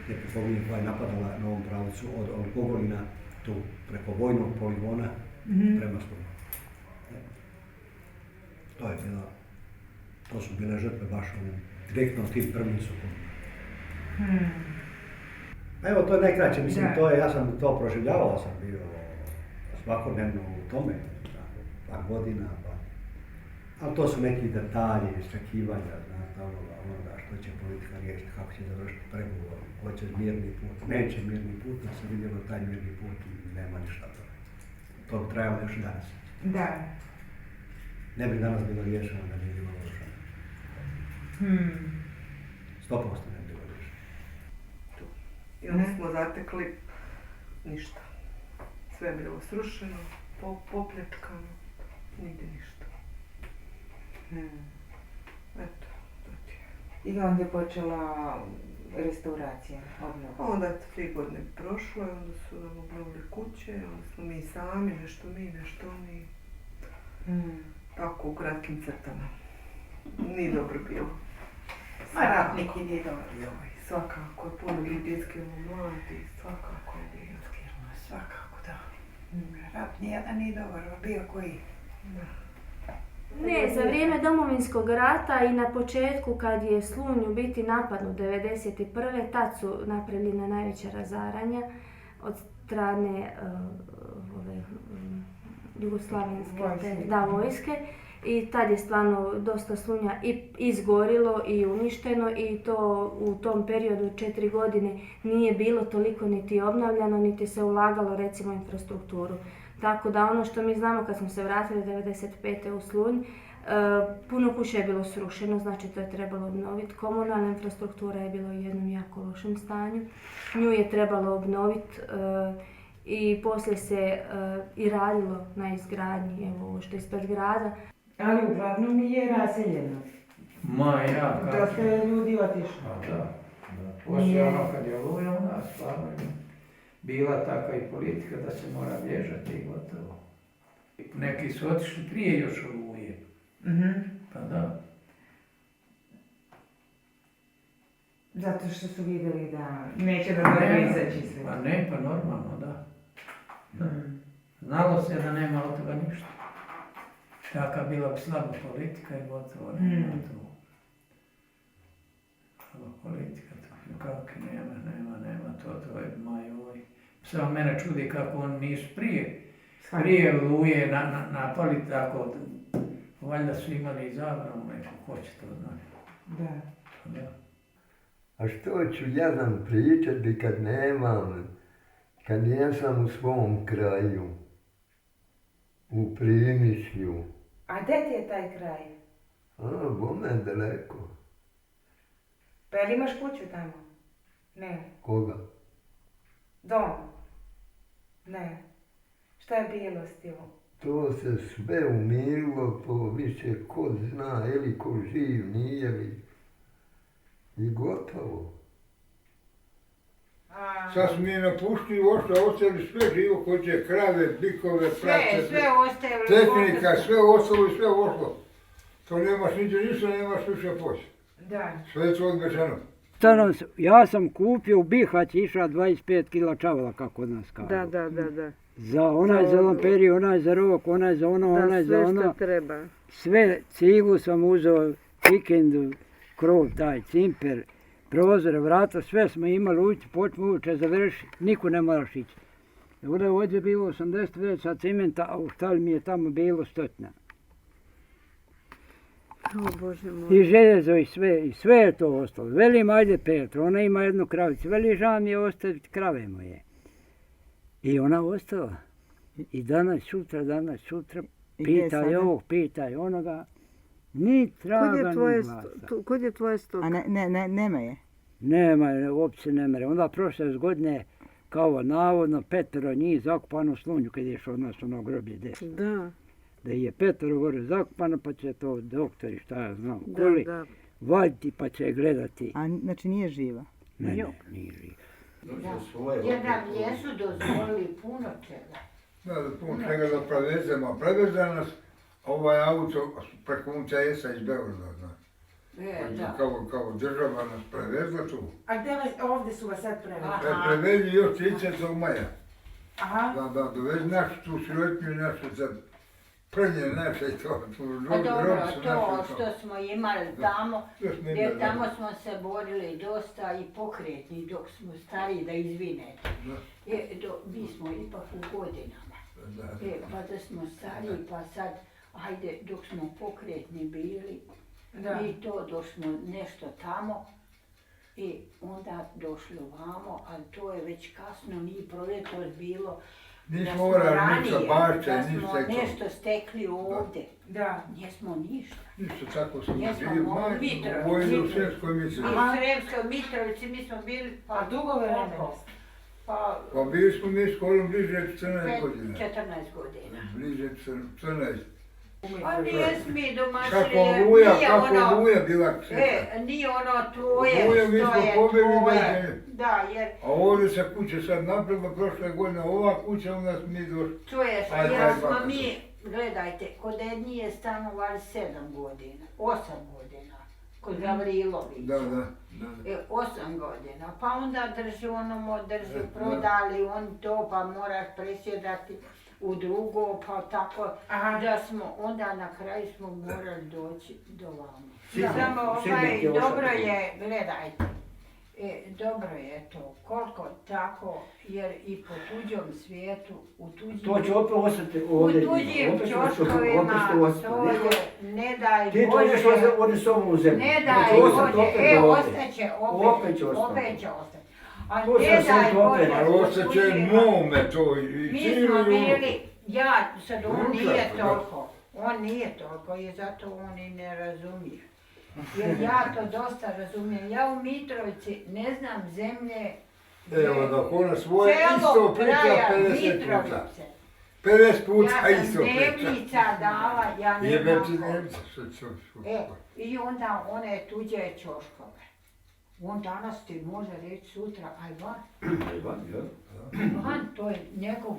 je pukovnija koja je napadala na ovom pravcu od Gogolina tu preko vojnog poligona prema Slunju. To su bile žrtve baš direktno tim prvim sukobima. Evo, to je najkraće, mislim, ja sam to proživljavao, sam bio svakodnevno u tome, par godina, ali to su neki detalji, iščekivanja, znate, onoga što će politika riješiti, kako će završiti pregovor, hoće mirni put, neće mirni put, da se vidjelo taj mirni put i nema ništa toga. To bi trajalo još i danas. Da. Ne bi danas bilo riješeno da nije bilo oružano. 100% ne bi bilo riješeno. I onda smo zatekli ništa. Sve je bilo srušeno, popljačkano, nigdje ništa. Eto, to ti je. I onda je počela restauracija, obnova? Onda je 3 godine prošlo i onda su nam obnovili kuće, onda smo mi sami, nešto oni. Tako u kratkim crtama. Nije dobro bilo. A ratniki nije dobro bilo. Svakako je puno ljudi izginulo, mladi, svakako je bilo. Svakako, da. Rat nijedan nije dobar, bio koji. Ne, za vrijeme Domovinskog rata i na početku kad je Slunj u biti napadnut 1991. tad su napravljena najveća razaranja od strane jugoslavenske vojske. I tad je stvarno dosta Slunja i izgorilo i uništeno i to u tom periodu 4 godine nije bilo toliko niti obnavljano, niti se ulagalo recimo u infrastrukturu. Tako da ono što mi znamo kad smo se vratili 1995. u Slunj, puno kuća je bilo srušeno, znači to je trebalo obnoviti. Komunalna infrastruktura je bila u jednom jako lošem stanju. Nju je trebalo obnoviti i poslije se i radilo na izgradnji, evo ovo što je ispred grada. Ali uglavnom je raseljeno. Dosta je ljudi otišlo. Da. Poslije ono kad je Oluja u nas, stvarno je bila takva i politika da se mora bježati i gotovo. Neki su otišli prije još Oluje. Pa da. Zato što su vidjeli da neće da dobro izaći sve. Pa ne, pa normalno, da. Znalo se da nema od toga ništa. Taka bila bi slaba politika i gotovo, nema tu. Slaba politika, to kako nema, to je majoj. Samo mene čudi kako oni nisu prije Oluje napali tako, valjda su imali i zabranu neko, ko će to znati. Da. A što ću jedan pričati kad nisam u svom kraju, u Primišlju. A gdje ti je taj kraj? Bome daleko. Pa jel imaš kuću tamo? Ne. Koga? Dom? Ne. Šta je bilo s tim? To se sve umirilo, po više ko zna, ili ko živ, nije li. I gotovo. Sad smo mi napuštili ostavili sve živo, hoće krave, bikove, prace, Sve ostavili. tehnika, sve ostavili, sve ošlo. To nemaš ništa, nemaš više poći. Da. Sve je to odbečeno. Ja sam kupio u Bihać, išao 25 kila čavala, kako kod nas kažu. Da. Za onaj za lamperiju, onaj za rok, onaj za ono, onaj za ono. Sve što treba. Sve, ciglu sam uzeo, vikendu, krov taj, cimper, prozore, vrata, sve smo imali ući, počmo uče završi, niko ne moraš ići. Ovdje je ovdje bilo 80 vreća cimenta, a u štali mi je tamo bilo 100. O Bože moj. I željezo i sve je to ostalo. Velim, ajde Petro, ona ima jednu kravicu. Veli, žao mi je ostaviti krave moje. I ona ostala. I danas, sutra, pitaj ovog, pitaj onoga. Ni traga, ni glasa. Kod je tvoje stoka? A nema je? Nema je, uopće ne mere. Onda prošle godine, kao navodno, 5 njih zakupano u Slunju, kad je išao od nas ono groblje desno. Da. Da je 5 gore zakupano, pa će to doktori, šta ja znam, koli, valjiti pa će gledati. A znači nije živa? Ne, nije živa. Jer nam jesu dozvolili puno čega. Da, puno čega da prevezemo. A preveze nas ovaj auto preko UCS-a iz Beograda, znaš. Kao država nas prevezla tu. A gdje ovdje su vas sad preveli? Preveli još 30. maja. Aha. Da, dovezi našu tu siletnju, naše sad prnje naše i to. Pa dobro, to što smo imali tamo, jer tamo smo se borili dosta i pokretni dok smo stariji da izvinete. Mi smo ipak u godinama. Pa da smo stariji pa sad, ajde, dok smo pokretni bili, i to dok smo nešto tamo i onda došli ovamo, ali to je već kasno, nije proljetos bilo. Nismo orali ništa, bače, da smo nešto stekli ovdje. Da. Nismo ništa. Ništa, tako smo Nismo bili u vojni u Sremskoj Mitrovici. U Sremskoj Mitrovici mi smo bili, A dugo vremena? Pa bili smo mi skoro bliže 14 godina. 14 godina. Bliže 14. A nije mi domaćin, kako Oluja bila kseta. Nije ono tvoje, Oluja mi smo pobjegli tvoje. Da, jer... A ovdje se kuće sad napravila prošle godine, ova kuća onda smo mi došli. Čuješ, jer smo mi, gledajte, kod Ednji je stanovali 7 godina, 8 godina, kod Gavrilovića. Da. 8 godina, pa onda drži, prodali on to, pa moraš presjedati u drugo, pa tako da smo, onda na kraju smo morali doći do vama. Samo dobro je, gledajte, dobro je to, koliko tako, jer i po tuđom svijetu, u tuđim čoškovima, to je, ne daj Bože, ne daj Bože, ostaće, opet će ostati. A ne daj Bože, ostaće mome to i mi smo bili, sad on nije toliko i zato on i ne razumije. Jer ja to dosta razumijem. Ja u Mitrovici ne znam zemlje... Evo dok ona svoje isto priča 50 puta. 50 puta isto priča. Ja sam dnevnica dala, ja ne znam koliko. I onda one tuđe čoškove. On danas ti može reći sutra, aj van, to je njegov.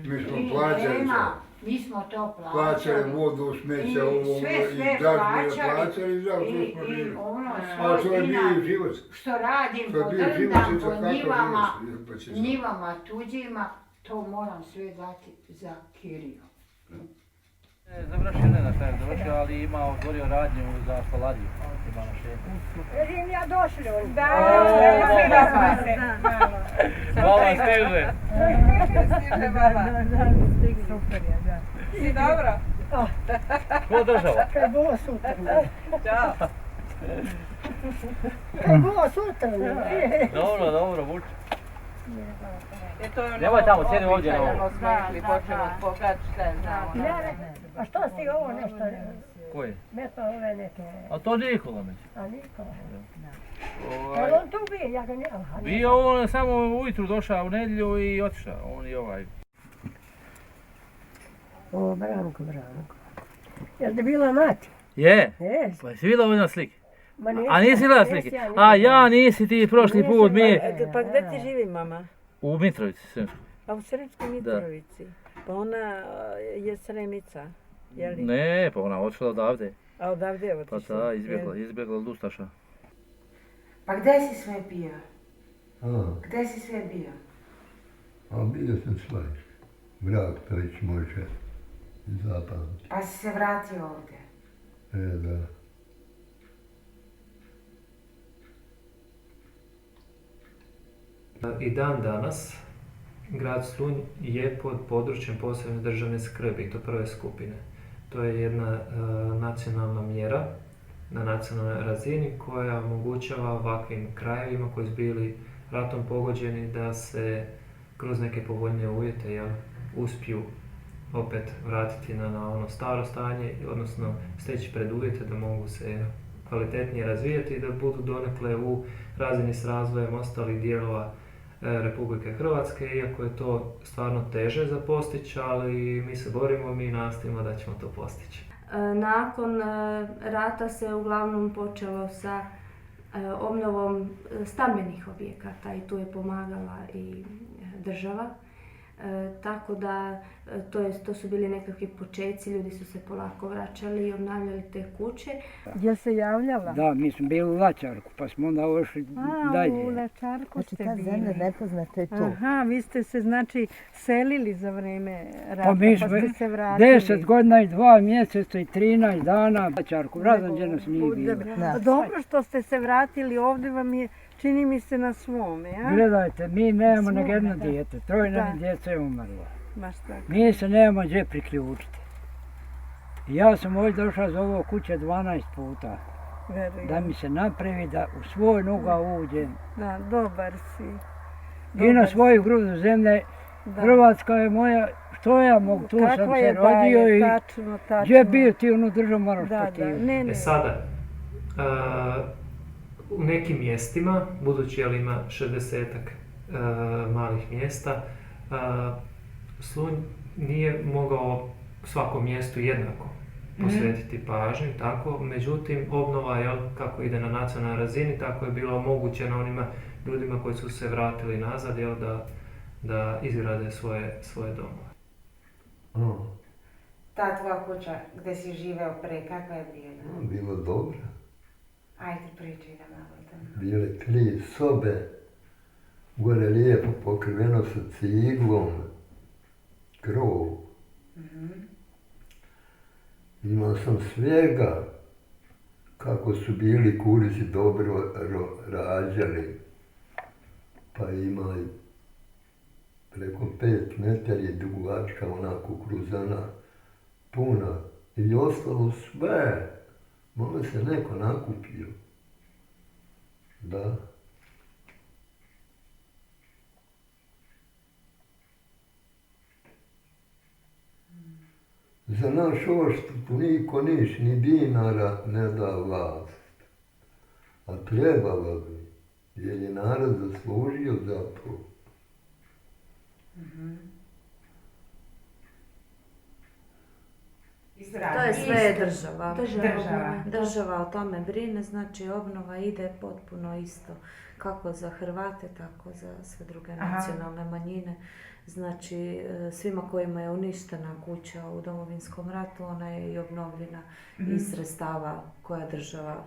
Mi smo plaćali to. Mi smo to plaćali vodu, smeće, ovo, sve i dažbine plaćali. i za to smo bili. Ono A to je bio i život. što radim, To je bio život podrndam i po kako njivama tuđima, to moram sve dati za kiriju. Završio ne na kraju završio, ali ima otvorio radnju za stolariju. Ima na šemu. Vidim ja došli ovdje. Da, Mama stiže. Stiže baba. Super je, da. Si dobro? Ko država? Kaj je bilo sutra. Ćao. Kaj je bilo sutra. Dobro, vuči. Nemoj tamo, sjedi ovdje na ovo. A što si ovo nešto? Koji? Metno ove neke... A to Nikola među. A Nikola? Ali on tu bio, ja ga nemam. Bio on samo ujutru došao u nedjelju i otišao, on i ovaj. O, Branko. Jel te bila mati? Je? Jes. Pa jesi vidjela ovdje na slike? Ma nisam. A nisi vidjela slike? A ja nisi ti prošli put mi. Pa gdje ti živi mama? U Mitrovici Sremskoj. A u Sremskoj Mitrovici? Pa ona je Sremica, je li? Ne, pa ona otišla odavde. A odavde je otišla? Pa da, izbjegla od Ustaša. Pa gdje si sve bio? A, Gdje si sve bio? a bio sam svajš. Vrag to već može zapamtiti. Pa si se vratio ovdje? Da. I dan danas grad Slunj je pod područjem posebne državne skrbi, i to prve skupine. To je jedna nacionalna mjera na nacionalnoj razini koja omogućava ovakvim krajevima koji su bili ratom pogođeni da se kroz neke povoljnije uvjete uspiju opet vratiti na ono staro stanje, odnosno steći preduvjete da mogu se kvalitetnije razvijati i da budu donekle u razini s razvojem ostalih dijelova Republike Hrvatske, iako je to stvarno teže za postići, ali mi se borimo, mi nastojimo da ćemo to postići. Nakon rata se uglavnom počelo sa obnovom stambenih objekata i tu je pomagala i država. Tako da to su bili nekakvi počeci, ljudi su se polako vraćali i obnavljali te kuće. Jel se javljala? Da, mi smo bili u Lačarku, pa smo onda ošli dalje. U Lačarku ste bili. Znači ta zemlja nepoznata je tu. Aha, vi ste se znači selili za vrijeme rata, Pa mi smo ste se vratili. 10 godina i 2 mjeseca i 13 dana u Lačarku, razom gdje nas nije bilo. Dobro što ste se vratili, ovdje vam je, čini mi se, na svome, ja? Gledajte, mi nemamo nego jedno dijete, trojna djeca je umrlo. Baš tako. Mi se nemamo gdje priključiti. Ja sam ovdje došao za ovo kuće 12 puta. Verujem. Da mi se napravi da u svoj noga uđem. Da, dobar si. I na svoju grudu zemlje. Hrvatska je moja, što ja mogu, tu sam se rodio i gdje bio ti onu državu moraš potivati. Sada, u nekim mjestima, budući jel ima 60-ak malih mjesta, Slunj nije mogao svakom mjestu jednako posvetiti pažnju, tako, međutim obnova kako ide na nacionalnoj razini, tako je bilo omogućeno onima ljudima koji su se vratili nazad da izgrade svoje domove. Ta tvoja kuća gdje si živeo pre, kakva je bila? Bilo dobro. Ajde, pričaj da malo o tome. Bile 3 sobe, gore lijepo pokriveno sa ciglom, krov. Imao sam svega, kako su bili kurici dobro rađali. Pa imali preko 5 metara dugačka ona kukuruzana puna i ostalo sve. Možda se neko nakupio. Da. Za naš odštetu niko niš, ni dinara ne da vlast. A trebalo bi, jer je narod zaslužio za to. To je sve država. Država. Država o tome brine, znači obnova ide potpuno isto kako za Hrvate, tako za sve druge nacionalne manjine. Znači, svima kojima je uništena kuća u Domovinskom ratu, ona je i obnovljena iz sredstava koja država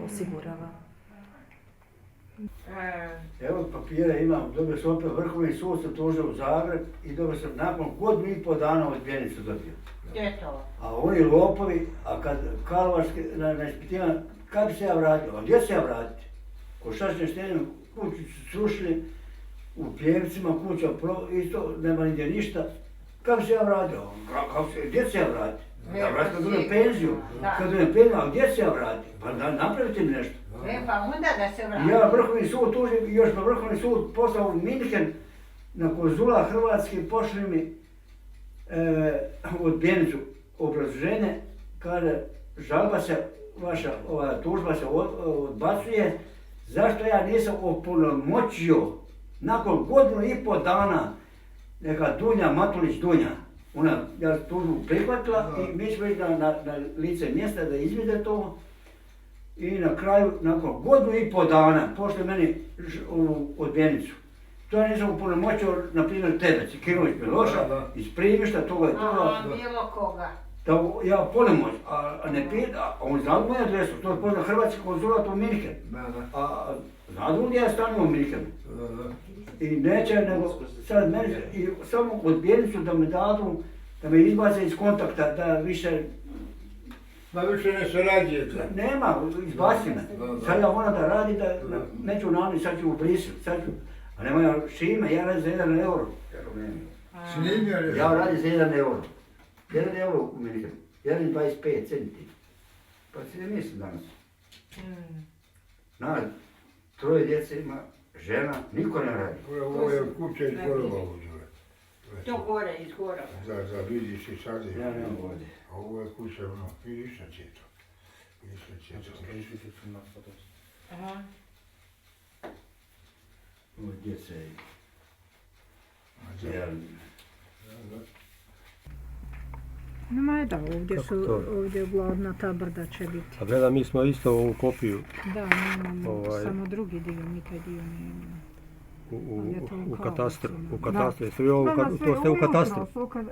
osigurava. Evo papira imam, dobio sam opet Vrhovni sud, sam tužio u Zagreb i dobio sam nakon godinu i pol dana odbijenicu dobio. A oni lopovi, a kad Karlovački na ispitivanje, kad bi se ja vratio? A gdje se ja vratiti? Ko šačne štene kuću su srušili, u Pljevcima kuća isto, nema nigdje ništa. Kako se ja vratio? Gdje se ja vratio? Ja vratim kad dobijem penziju. Kad dobijem penziju, a gdje se ja vratio? Pa napravite mi nešto. Pa onda da se vrati. Ja Vrhovni sud tužim i još na Vrhovni sud poslao u Minhen na konzula Hrvatske, pošli mi odbijenicu obrazloženje, kaže žalba se, vaša tužba se odbacuje, zašto ja nisam opunomoćio nakon godinu i pol dana neka Dunja Matulić Dunja. Ona, ja tužbu prihvatila i mi ćemo ići na lice mjesta da izvide to. I na kraju, nakon godinu i pol dana, pošli meni odbijenicu. To ja nisam opunomoćio, na primjer, tebe, Cikinović Miloša, iz Primišta, toga i toga. Bilo koga. Da ja punomoć, a ne pita, a on zna moju adresu, to je pozna Hrvatski konzulat u Minhenu. A zna gdje ja stanujem u Minhenu. I neće, nego sad meni, i samo odbijenicu da me dadu, da me izbace iz kontakta, da više... Ma više ne surađujete. Nema, izbaci me. Sad ja moram da radim, da neću nani, sad ću u Brisel, sad ću... A nema ja Šime, ja radim za 1 euro. Ja radim za 1 euro. 1 euro u Minhenu, 1,25 centi. Pa si ne mislim danas. Na, 3 djece ima, žena, niko ne radi. Ovo je kuća iz Gorova ovdje. To gore, iz Gorova. Da, vidiš i sad je. Ja nemam ovdje. A ovo je kuća, ono, vidiš na četo. Vidiš na četo. Aha. Ovo djece je. Nema da, ovdje uglavnom ta brda će biti. A gleda, mi smo isto ovu kopiju. Da, nemamo, samo drugi dio, nikaj dio nemamo. U katastru, jeste vi ovo, to ste u katastru?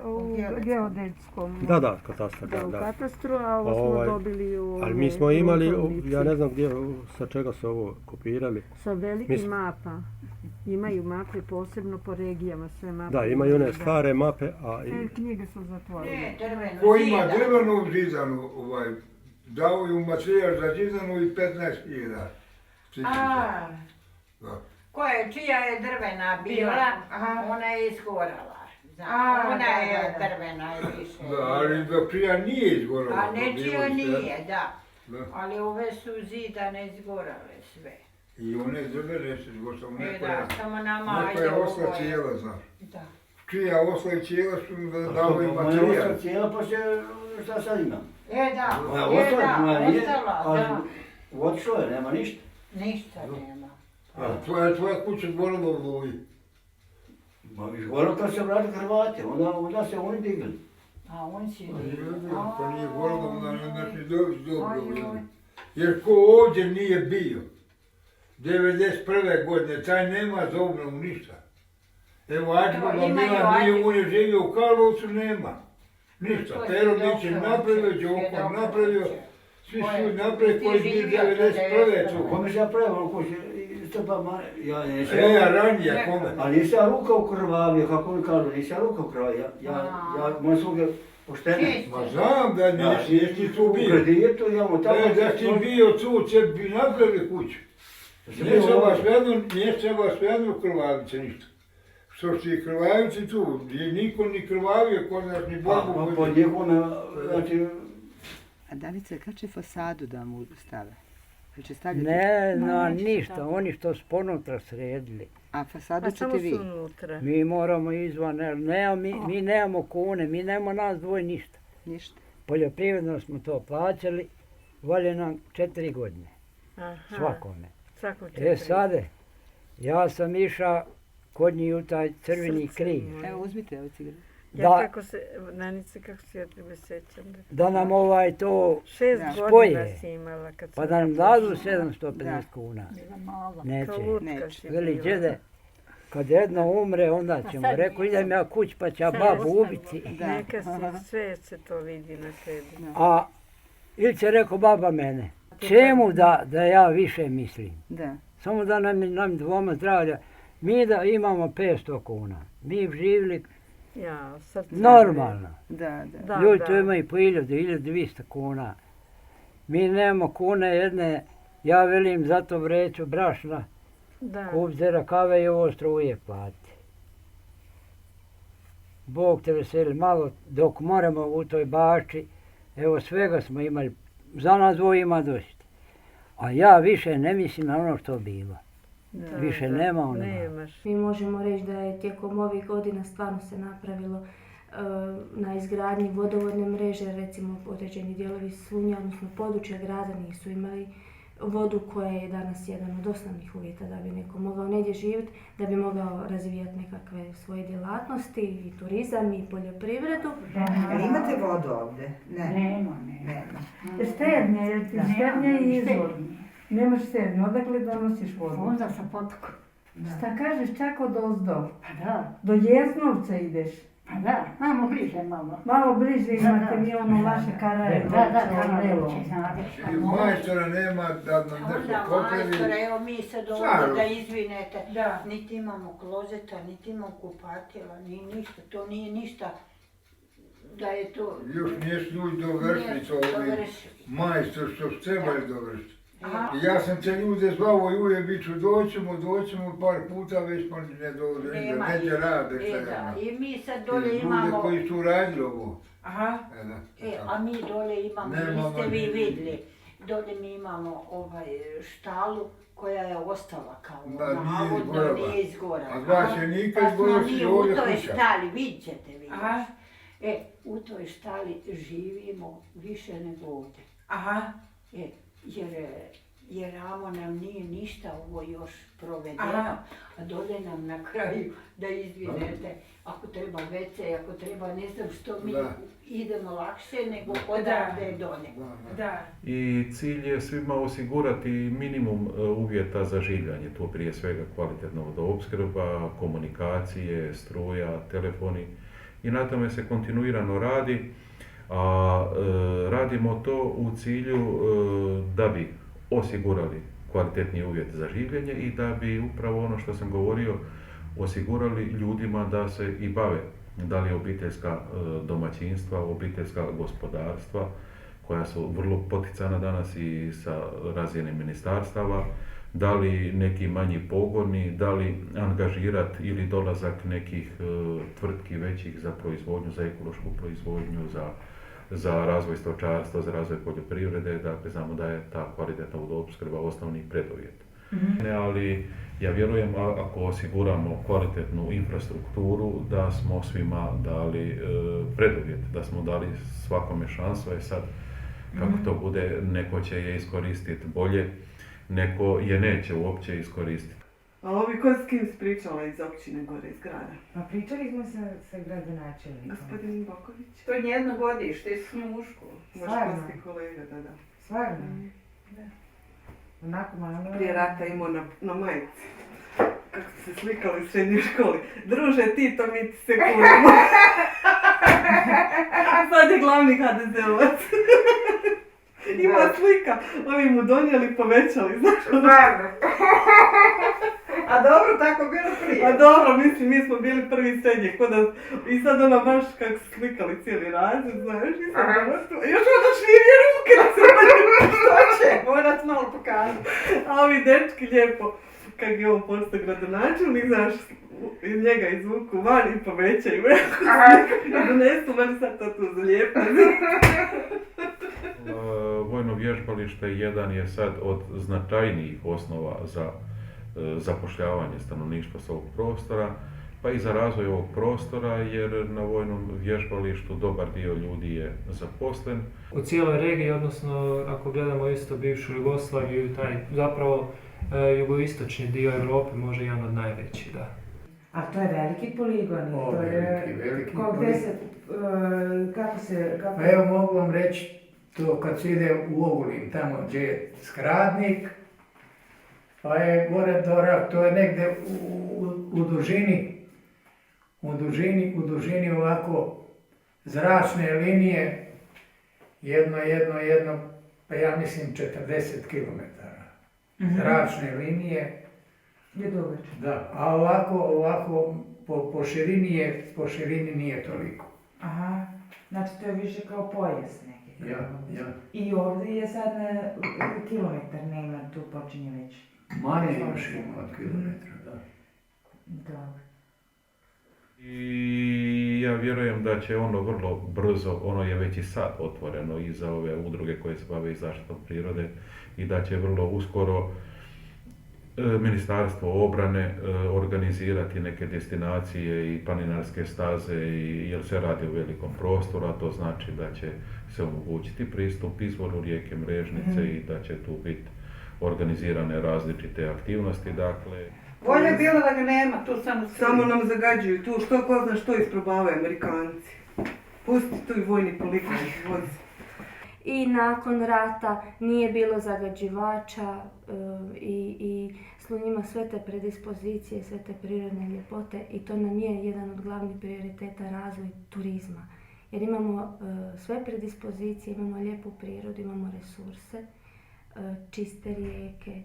U geodetskom. Da, katastar, da. U katastru, a ovo smo dobili u... Ali mi smo imali, ja ne znam gdje, sa čega su ovo kopirali. Sa velikih mapa. Imaju mape posebno po regijama, sve mape. Da, imaju one stare mape, a... Knjige su zatvorene. Ko ima drvenu zidanu, dao ju materijar za zidanu i 15.000. Čija je drvena bila, ona je izgorala. Ona je drvena više. Da, ali dok čija nije izgorala. A nečija nije, da. Ali ove su zidane izgorale sve. I one drvene su izgorale. Da, samo nama ajde je osla cijela, znaš. Da. Čija osla i cijela su davaju materijal. Moja osla cijela, pa šta sad ima? Da, ostala, da. Otišlo je, nema ništa. Ništa nema. A tvoja kuća gorila u Luji? Ma izgorila kad se vrati Hrvati, onda se oni digli. A on si digli? Pa nije gorila, onda ne dobro. Jer ko ovdje nije bio, 1991. godine, taj nema za obnovu ništa. Evo, Ačbaba Milan nije unije živio u Karlovcu, nema. Ništa. Perodić je napravio, Đoko napravio, svi su napravili koji bi 1991. tu. Kome se ja pravio kuće? Ja ranije, kome? Ali nisi ja ruka ukrvavio, kako mi kažu, nisi ja ruka ukrvavio. Moje sluge poštene. Ma znam da nisi, jesi tu bio. U kreditu imamo tako... Da si bio tu, će bi napravili kuću. Nije treba svejedno krvavice ništa. Što si krvavice tu, gdje niko ni krvavio kod nas, ni Bogu. Pa njegove, znači... A Danica, kad će fasadu da mu stave? Ne zna ništa, oni što su ponutra sredili. A fasadu ćete vi? Mi moramo izvan, mi nemamo kune, mi nemamo nas dvoje ništa. Ništa. Poljoprivredno smo to plaćali, valje nam 4 godine. Svakome. Sade, ja sam išao kod njih u taj crveni križ. Evo uzmite, evo cigaret. Ja kako se, Nanice, kako se ja tebe sećam. Da nam to 6 godina spoje, si imala kad pa da nam dadu 750 kuna. Neće. Veli džede, kad jedno umre, onda ćemo. Rekao, idem ja kuć pa će babu ubiti. Neka si, sve se to vidi na tebi. A ili će rekao baba mene, čemu da ja više mislim? Samo da nam dvoma zdravlja. Mi da imamo 500 kuna, mi živjeli normalno. Ljudi tu imaju po 1200 kuna. Mi nemamo kune jedne, ja velim zato vreću brašna, kup zera kave i ovo struje plati. Bog te veseli, malo dok moramo u toj bašči, evo svega smo imali, za nas dvoje ima dosta. A ja više ne mislim na ono što bilo. Više nema ono. Mi možemo reći da je tijekom ovih godina stvarno se napravilo na izgradnji vodovodne mreže, recimo određeni dijelovi Slunja, odnosno područja grada nisu imali vodu koja je danas jedan od osnovnih uvjeta da bi neko mogao negdje živjeti, da bi mogao razvijati nekakve svoje djelatnosti i turizam i poljoprivredu. Ali imate vodu ovdje? Nema. Stednje, jer ti stednje je izvor. Nemaš stednje, odakle donosiš vodu? Onda sa potokom. Šta kažeš, čak od ozdo? Pa da. Do Jeznovca ideš? Pa da, malo bliže malo. Malo bliže imate mi ono vaše Karajevo. Karajeviće, znate. I majstora nema da nam nešto popravi. Majstora, evo mi sad ovdje da izvinete. Niti imamo klozeta, niti imamo kupatila, ni ništa, to nije ništa. Da je to... Još nijesu ljudi dovršili to ovdje. Majstor što su trebali dovršiti. I ja sam te ljude zvao i uvijek bit ću doćemo par puta, već pa ne dođe, neđe rade šta ima. I mi sad dolje imamo... Ljude koji su radili ovo. A mi dolje imamo, niste vi vidjeli, dolje mi imamo štalu koja je ostala kao navodno nije izgorala. A dva se nikad izgorala si ovdje kuća. U toj štali, vidit ćete vi. U toj štali živimo više nego ovdje. Jer amo nam nije ništa ovo još provedeno, a dolje nam na kraju da izvinete, ako treba WC, ako treba ne znam što, mi idemo lakše nego odavde dolje. I cilj je svima osigurati minimum uvjeta za življanje, to prije svega kvalitetna vodoopskrba, komunikacije, struja, telefoni i na tome se kontinuirano radi. A radimo to u cilju da bi osigurali kvalitetnije uvjete za življenje i da bi upravo ono što sam govorio osigurali ljudima da se i bave, da li obiteljska domaćinstva, obiteljska gospodarstva koja su vrlo poticana danas i sa razine ministarstava, da li neki manji pogoni, da li angažirati ili dolazak nekih tvrtki većih za proizvodnju, za ekološku proizvodnju, za razvoj stočarstva, za razvoj poljoprivrede, dakle znamo da je ta kvalitetna vodoopskrba osnovni preduvjet. Ali ja vjerujem ako osiguramo kvalitetnu infrastrukturu da smo svima dali preduvjet, da smo dali svakome šansu, sad kako to bude, neko će je iskoristiti bolje, neko je neće uopće iskoristiti. A ovi ko s kim pričala iz općine gore iz grada? Pa pričali smo sa gradonačelnikom. Gospodin Boković. To je jedno godište, s njušku. Vaš posti kolega, da. Stvarno? Da. Onako malo... Prije rata imao na majici. Kako su se slikali u srednjoj školi. Druže Tito, mi ti se kurimo. Sad je glavni HDZ-ovac. Ima slika, oni mu donijeli, povećali, znaš? Stvarno. A dobro, tako bilo prije. A dobro, mislim, mi smo bili prvi srednje, i sad ona baš kako su slikali cijeli razred, znaš, i sad još onda švije ruke da se što će, morat malo pokazati. A ovi dečki lijepo, kak je on postao gradonačelnik, znaš, njega izvuku van i povećaju i donesu, meni sad to tu zalijepno. Vojno vježbalište jedan je sad od značajnijih osnova za zapošljavanje stanovništva s ovog prostora, pa i za razvoj ovog prostora, jer na vojnom vježbalištu dobar dio ljudi je zaposlen. U cijeloj regiji, odnosno ako gledamo isto bivšu Jugoslaviju, taj zapravo jugoistočni dio Europe može jedan od najvećih, da. A to je veliki poligon. O, to je, veliki gde se, kako se... Kako... Evo mogu vam reći, to kad se ide u Ogulin, tamo gdje je Skradnik, pa je gore Dorak, to je negdje u dužini ovako zračne linije, jedno, pa ja mislim 40 km. Zračne linije. Je dugačko. Da, a ovako po širini nije toliko. Aha, znači to je više kao pojas neki. Ja. I ovdje je sad kilometar nema, tu počinje već. Manje još ima od kilometra, da. Dobro. I ja vjerujem da će ono vrlo brzo, ono je već i sad otvoreno i za ove udruge koje se bave zaštitom prirode i da će vrlo uskoro Ministarstvo obrane organizirati neke destinacije i planinarske staze jer se radi o velikom prostoru, a to znači da će se omogućiti pristup izvoru rijeke Mrežnice i da će tu biti organizirane različite aktivnosti, dakle. Bolje je bilo da ga nema, tu samo nam zagađuju, tu što ko zna što isprobavaju Amerikanci. Pusti tu i vojni poligon vozi. I nakon rata nije bilo zagađivača i Slunj ima sve te predispozicije, sve te prirodne ljepote i to nam je jedan od glavnih prioriteta razvoj turizma. Jer imamo sve predispozicije, imamo lijepu prirodu, imamo resurse, čiste rijeke,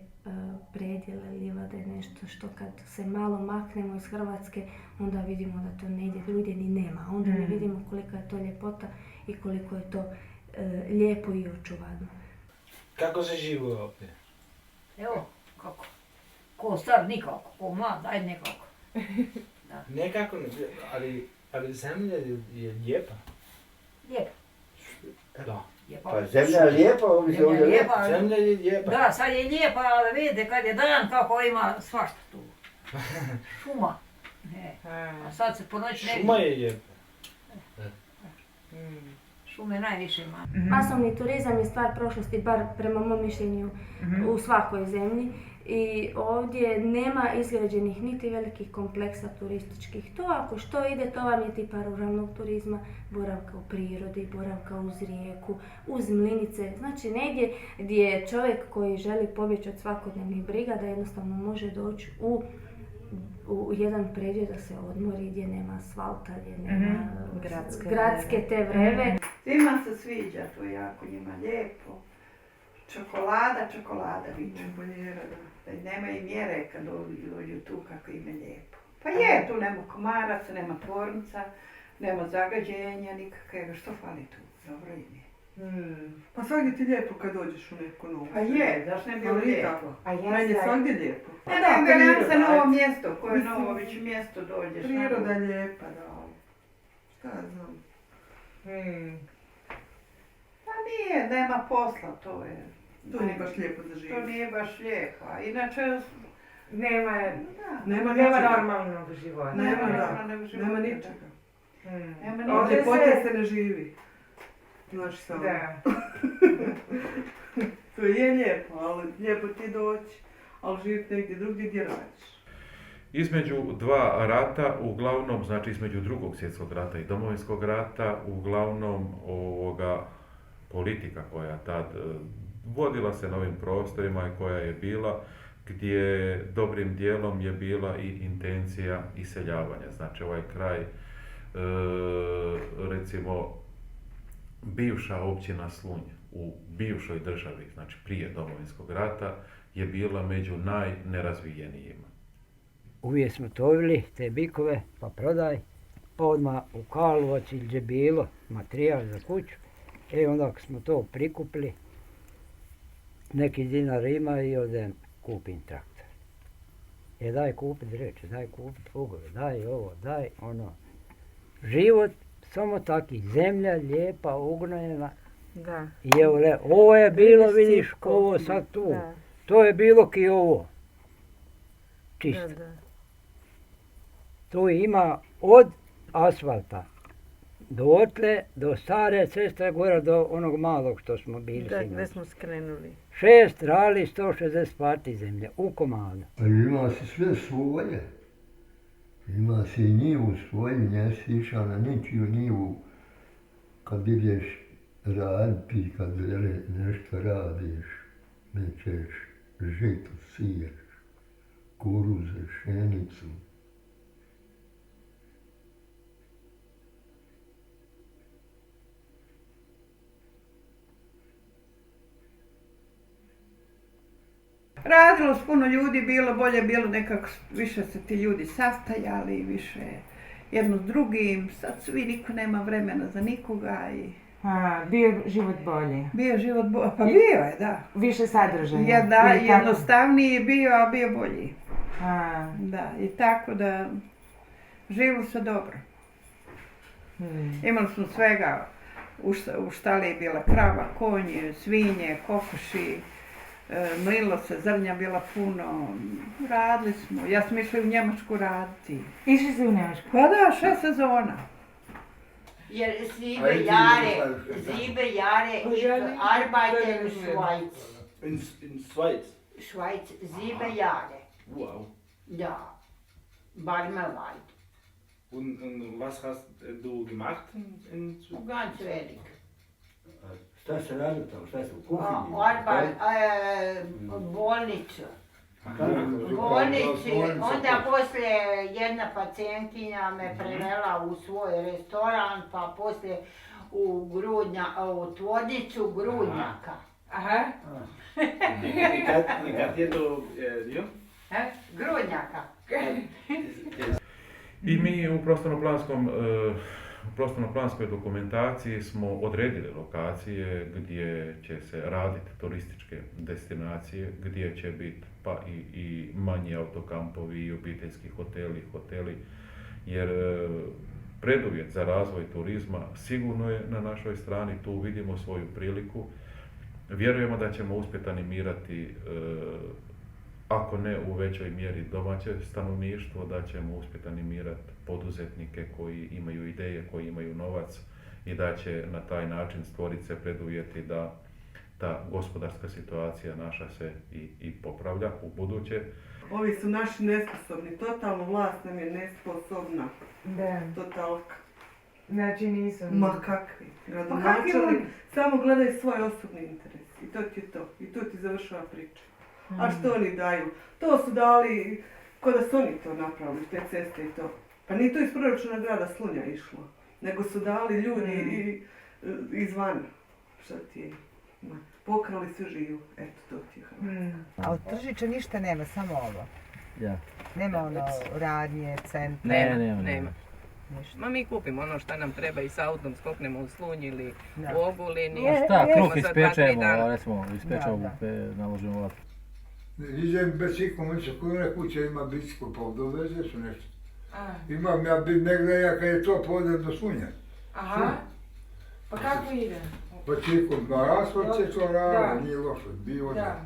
predjele, livade, nešto što kad se malo maknemo iz Hrvatske, onda vidimo da to negdje ni nema. Onda mi vidimo kolika je to ljepota i koliko je to lijepo i očuvano. Kako se živi ovdje? Evo, kako? Ko star nikako, ko mlad, ajde nekako. Da. Nekako, ali zemlja je lijepa. Lijepa. Da. Pa zemlja je lijepa, ovdje se ovdje lijepa. Zemlja je lijepa. Da, sad je lijepa, ali vidite kad je dan kako ima svašta tu. Šuma. A sad se po noći ne vidi. Šuma je lijepa. Šume najviše ima. Masovni turizam je stvar prošlosti, bar prema mom mišljenju, u svakoj zemlji. I ovdje nema izgrađenih niti velikih kompleksa turističkih. To ako što ide, to vam je tipa ruralnog turizma, boravka u prirodi, boravka uz rijeku, uz mlinice. Znači negdje gdje čovjek koji želi pobjeći od svakodnevnih briga da jednostavno može doći u jedan predjel da se odmori, gdje nema asfalta, gdje nema gradske te vreve. Svima se sviđa, to je jako njima lijepo. Čokolada viče boljera, da nema i mjere kad dođu tu kako im je lijepo. Pa je, tu nema komaraca, nema tvornica, nema zagađenja nikakvega, što fali tu, dobro im je. Pa svagdje ti lijepo kad dođeš u neku novu. Pa je, zašto ne bilo lijepo? Meni je svagdje lijepo. Ne, se novo mjesto, koje novo već mjesto dođeš. Priroda je lijepa, da. Šta znam. Pa nije, nema posla, to je. To nije baš lijepo za život. To nije baš lijepo, a inače... Nema normalnog života. Nema ničega. Ovdje ljepote se ne živi. Znaš samo. Da. To je lijepo, ali lijepo ti doći, ali živjeti negdje drugdje gdje radiš. Između dva rata, uglavnom, znači između Drugog svjetskog rata i Domovinskog rata, uglavnom politika koja tad vodila se na ovim prostorima i koja je bila, gdje dobrim dijelom je bila i intencija iseljavanja. Znači ovaj kraj, recimo, bivša općina Slunj u bivšoj državi, znači prije Domovinskog rata, je bila među najnerazvijenijima. Uvijek smo tovili te bikove, pa prodaj, pa odmah u Karlovac ili gdje bilo materijal za kuću. Onda ako smo to prikupili, neki dinar ima i odem kupim traktor. Daj kupit reče, daj kupit plugove, daj ovo, daj ono. Život samo taki, zemlja lijepa, ugnojena. Da. I evo, ovo je bilo, vidiš, ovo sad tu. Da. To je bilo ki ovo. Čisto. Da. Tu ima od asfalta dotle, do stare ceste, gore do onog malog što smo bili. Da, gdje smo skrenuli. 6 rali, 160 parti zemlje, u komadu. A ima si sve svoje. Ima si njivu svoju, nisi išao na ničiju njivu kad ideš raditi, kad nešto radiš, nećeš žito siješ, kuruze, pšenicu. Radilo s puno ljudi, bilo bolje, bilo nekako više se ti ljudi sastajali, više jedno s drugim, sad svi niko nema vremena za nikoga i... Bio je život bolji. Bio je život bolji, pa bio je, da. Više sadržaja. Da, jednostavniji je bio, a bio bolji. Da, i tako da živilo se dobro. Imali smo svega, u štali je bila krava, konje, svinje, kokoši, mlilo se, zrnja bila puno, radili smo. Ja sam išla u Njemačku raditi. Išli si u Njemačku? Pa da, 6 sezona. Jer sieben Jahre ich arbeite in Schweiz. In Schweiz? Schweiz, 7 Jahre. Wow. Ja, Barmerwald. Und was hast du gemacht in Schweiz? Ganz wenig. Šta se radilo tamo, šta se u kuhinji? Bolnicu. Bolnici, onda poslije jedna pacijentkinja me prevela u svoj restoran, pa poslije u tvornicu Grudnjaka. Aha. I kad je to dio? Grudnjaka. I mi u prostorno-planskoj dokumentaciji smo odredili lokacije gdje će se raditi turističke destinacije, gdje će biti pa i manji autokampovi i obiteljski hoteli, jer preduvjet za razvoj turizma sigurno je na našoj strani, tu vidimo svoju priliku. Vjerujemo da ćemo uspjeti animirati, ako ne u većoj mjeri domaće stanovništvo, da ćemo uspjeti animirati poduzetnike koji imaju ideje, koji imaju novac i da će na taj način stvoriti se preduvjeti da ta gospodarska situacija naša se i popravlja u buduće. Ovi su naši nesposobni, totalno vlast nam je nesposobna. Da. Totalka. Znači nisu. Ma kakvi. Gradonačelnik samo gledaju svoj osobni interes. I to ti je to. I tu ti završava priča. A što oni daju? To su dali, ko da su oni to napravili, te ceste i to. Pa nije to iz proračuna grada Slunja išlo. Nego su dali ljudi izvana. Šta ti je? Pokrali sve živu. Eto, to ti je Hrvatska. A od Tržića ništa nema, samo ovo? Ja. Nema ono radnje, centra? Nema. Ma mi kupimo ono što nam treba i s autom skoknemo u Slunj ili u Ogulin. Šta, kruh ispečemo, recimo, naložimo vatru. Idem biciklom, kod kuće ima bicikl, pa doveze su nešto. Imam ja bit negdje, ja kad je to podem do Slunja. Aha, pa kako ide? Biciklom, na asfalt se to radi, nije loše, bio da.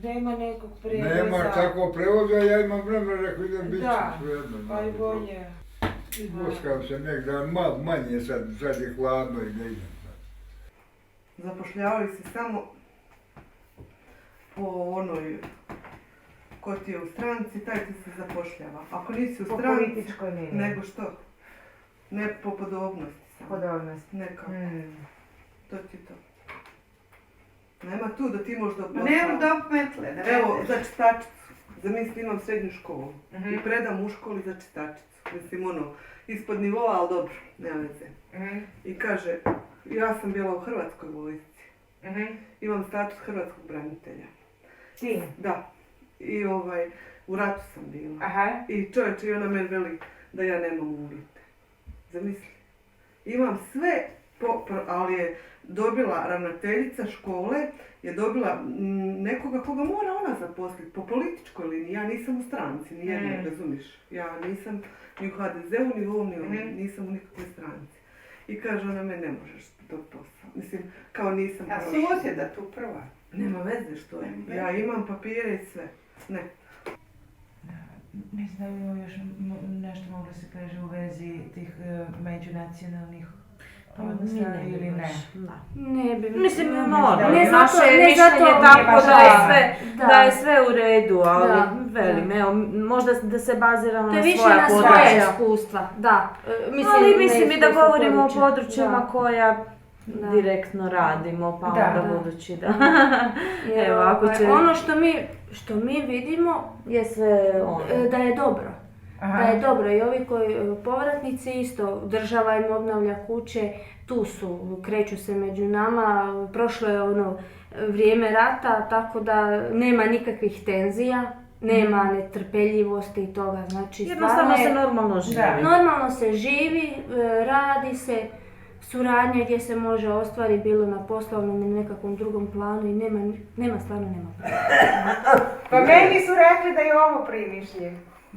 Nema nekog prevoza. Nema tako prevoza, ja imam vremena, rekao idem bicikl, svejedno. Pa i bolje. Voskam se negdje, manje sad je hladno i ne idem. Zapošljavali se samo po onoj, ko ti je u stranci, taj ti se zapošljava. Ako nisi u stranci, političkoj liniji. Nego što? Ne po podobnosti samo. Podobnosti. Nekako. To ti je to. Nema tu da ti možda... Nema da metle, ne Evo, za čistačicu. Zamisli, imam srednju školu i predam u školi za čistačicu. Mislim, ono, ispod nivoa, ali dobro, nema veze. I kaže, ja sam bila u Hrvatskoj vojsci. Imam status hrvatskog branitelja. Ti? Da. I u ratu sam bila. Aha. I čovječe, i ona meni veli da ja nemam uvjete. Zamisli. Imam sve, ali je dobila ravnateljica škole, je dobila nekoga koga mora ona zaposliti po političkoj liniji. Ja nisam u stranci, nijedne, razumiš. Ja nisam ni u HDZ-u, ni u ovom, ni u ovom, nisam u nikakvoj stranci. I kaže ona, me ne možeš to posao. Mislim, kao nisam prošla. A susjeda tu prva? Nema veze što je. Ja imam papire i sve. Ne. Mislim da bi još nešto moglo se kaže u vezi tih međunacionalnih odnosa ili ne? Ne bi. Mislim, ne zato tako da je sve u redu, ali velim, evo, možda da se baziramo To je na više svoja na svoja područja. iskustva, da. Ali mislim i da govorimo o područja. područjima koja direktno radimo, pa onda budući da... Evo, ako će... Ono što mi vidimo je sve da je dobro. Aha. Da je dobro i ovi koji povratnici isto, država im obnavlja kuće, tu su, kreću se među nama, prošlo je ono vrijeme rata, tako da nema nikakvih tenzija, nema netrpeljivosti i toga, znači jednostavno se normalno živi. Normalno se živi, radi se, suradnja gdje se može ostvariti bilo na poslovnom ili nekakvom drugom planu i nema stvarno nema. Pa meni su rekli da je ovo primišlje.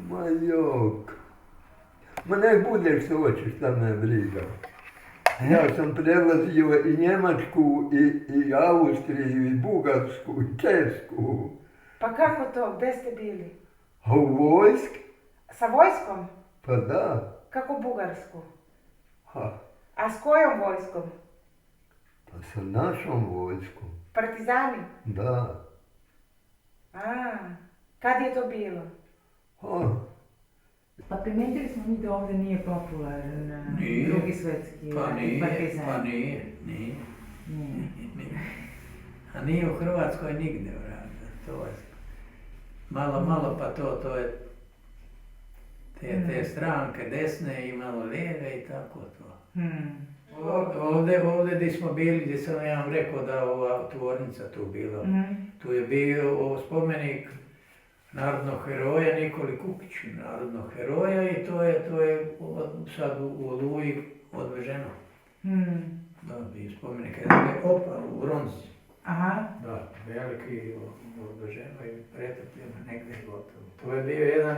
Ma jok. Ma nek budeš što hoćeš, šta me briga. Ja sam prelazio i Njemačku, i Austriju, i Bugarsku, i Česku. Pa kako to? Gdje ste bili? A u vojski? Sa vojskom? Pa da. Kako Bugarsku? Ha. A s kojom vojskom? Pa sa našom vojskom. Partizani? Da. A, kad je to bilo? Pa primijetili smo mi da ovdje nije popularan Drugi svjetski partizan. Pa nije. A nije u Hrvatskoj nigdje, to je malo pa to je te stranke desne i malo lijeve i tako to. Ovdje gdje smo bili, gdje sam ja vam rekao da ova tvornica tu bila, tu je bio spomenik narodnog heroja Nikoli Kukiću, narodnog heroja i to je sad u Oluji odveženo. Da, bio spomenik, je opao u bronzi. Aha. Da, veliki odveženo i pretopljeno negdje gotovo. To je bio jedan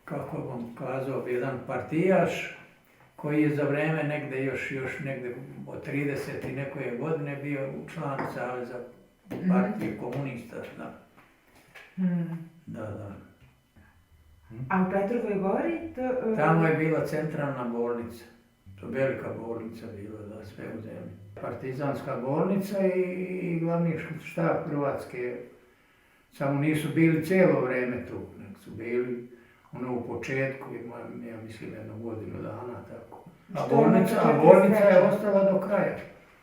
kako vam kazao, jedan partijaš koji je za vreme negdje još negdje od 30 i nekoje godine bio član Saveza partije komunista, da. Da. A u Petrovoj Gori? Tamo je bila centralna bolnica. To je velika bolnica bila, da, sve u zemlji. Partizanska bolnica i glavni štab Hrvatske. Samo nisu bili cijelo vrijeme tu, nego su bili u početku, ja mislim 1 godinu dana, tako. A bolnica je ostala do kraja.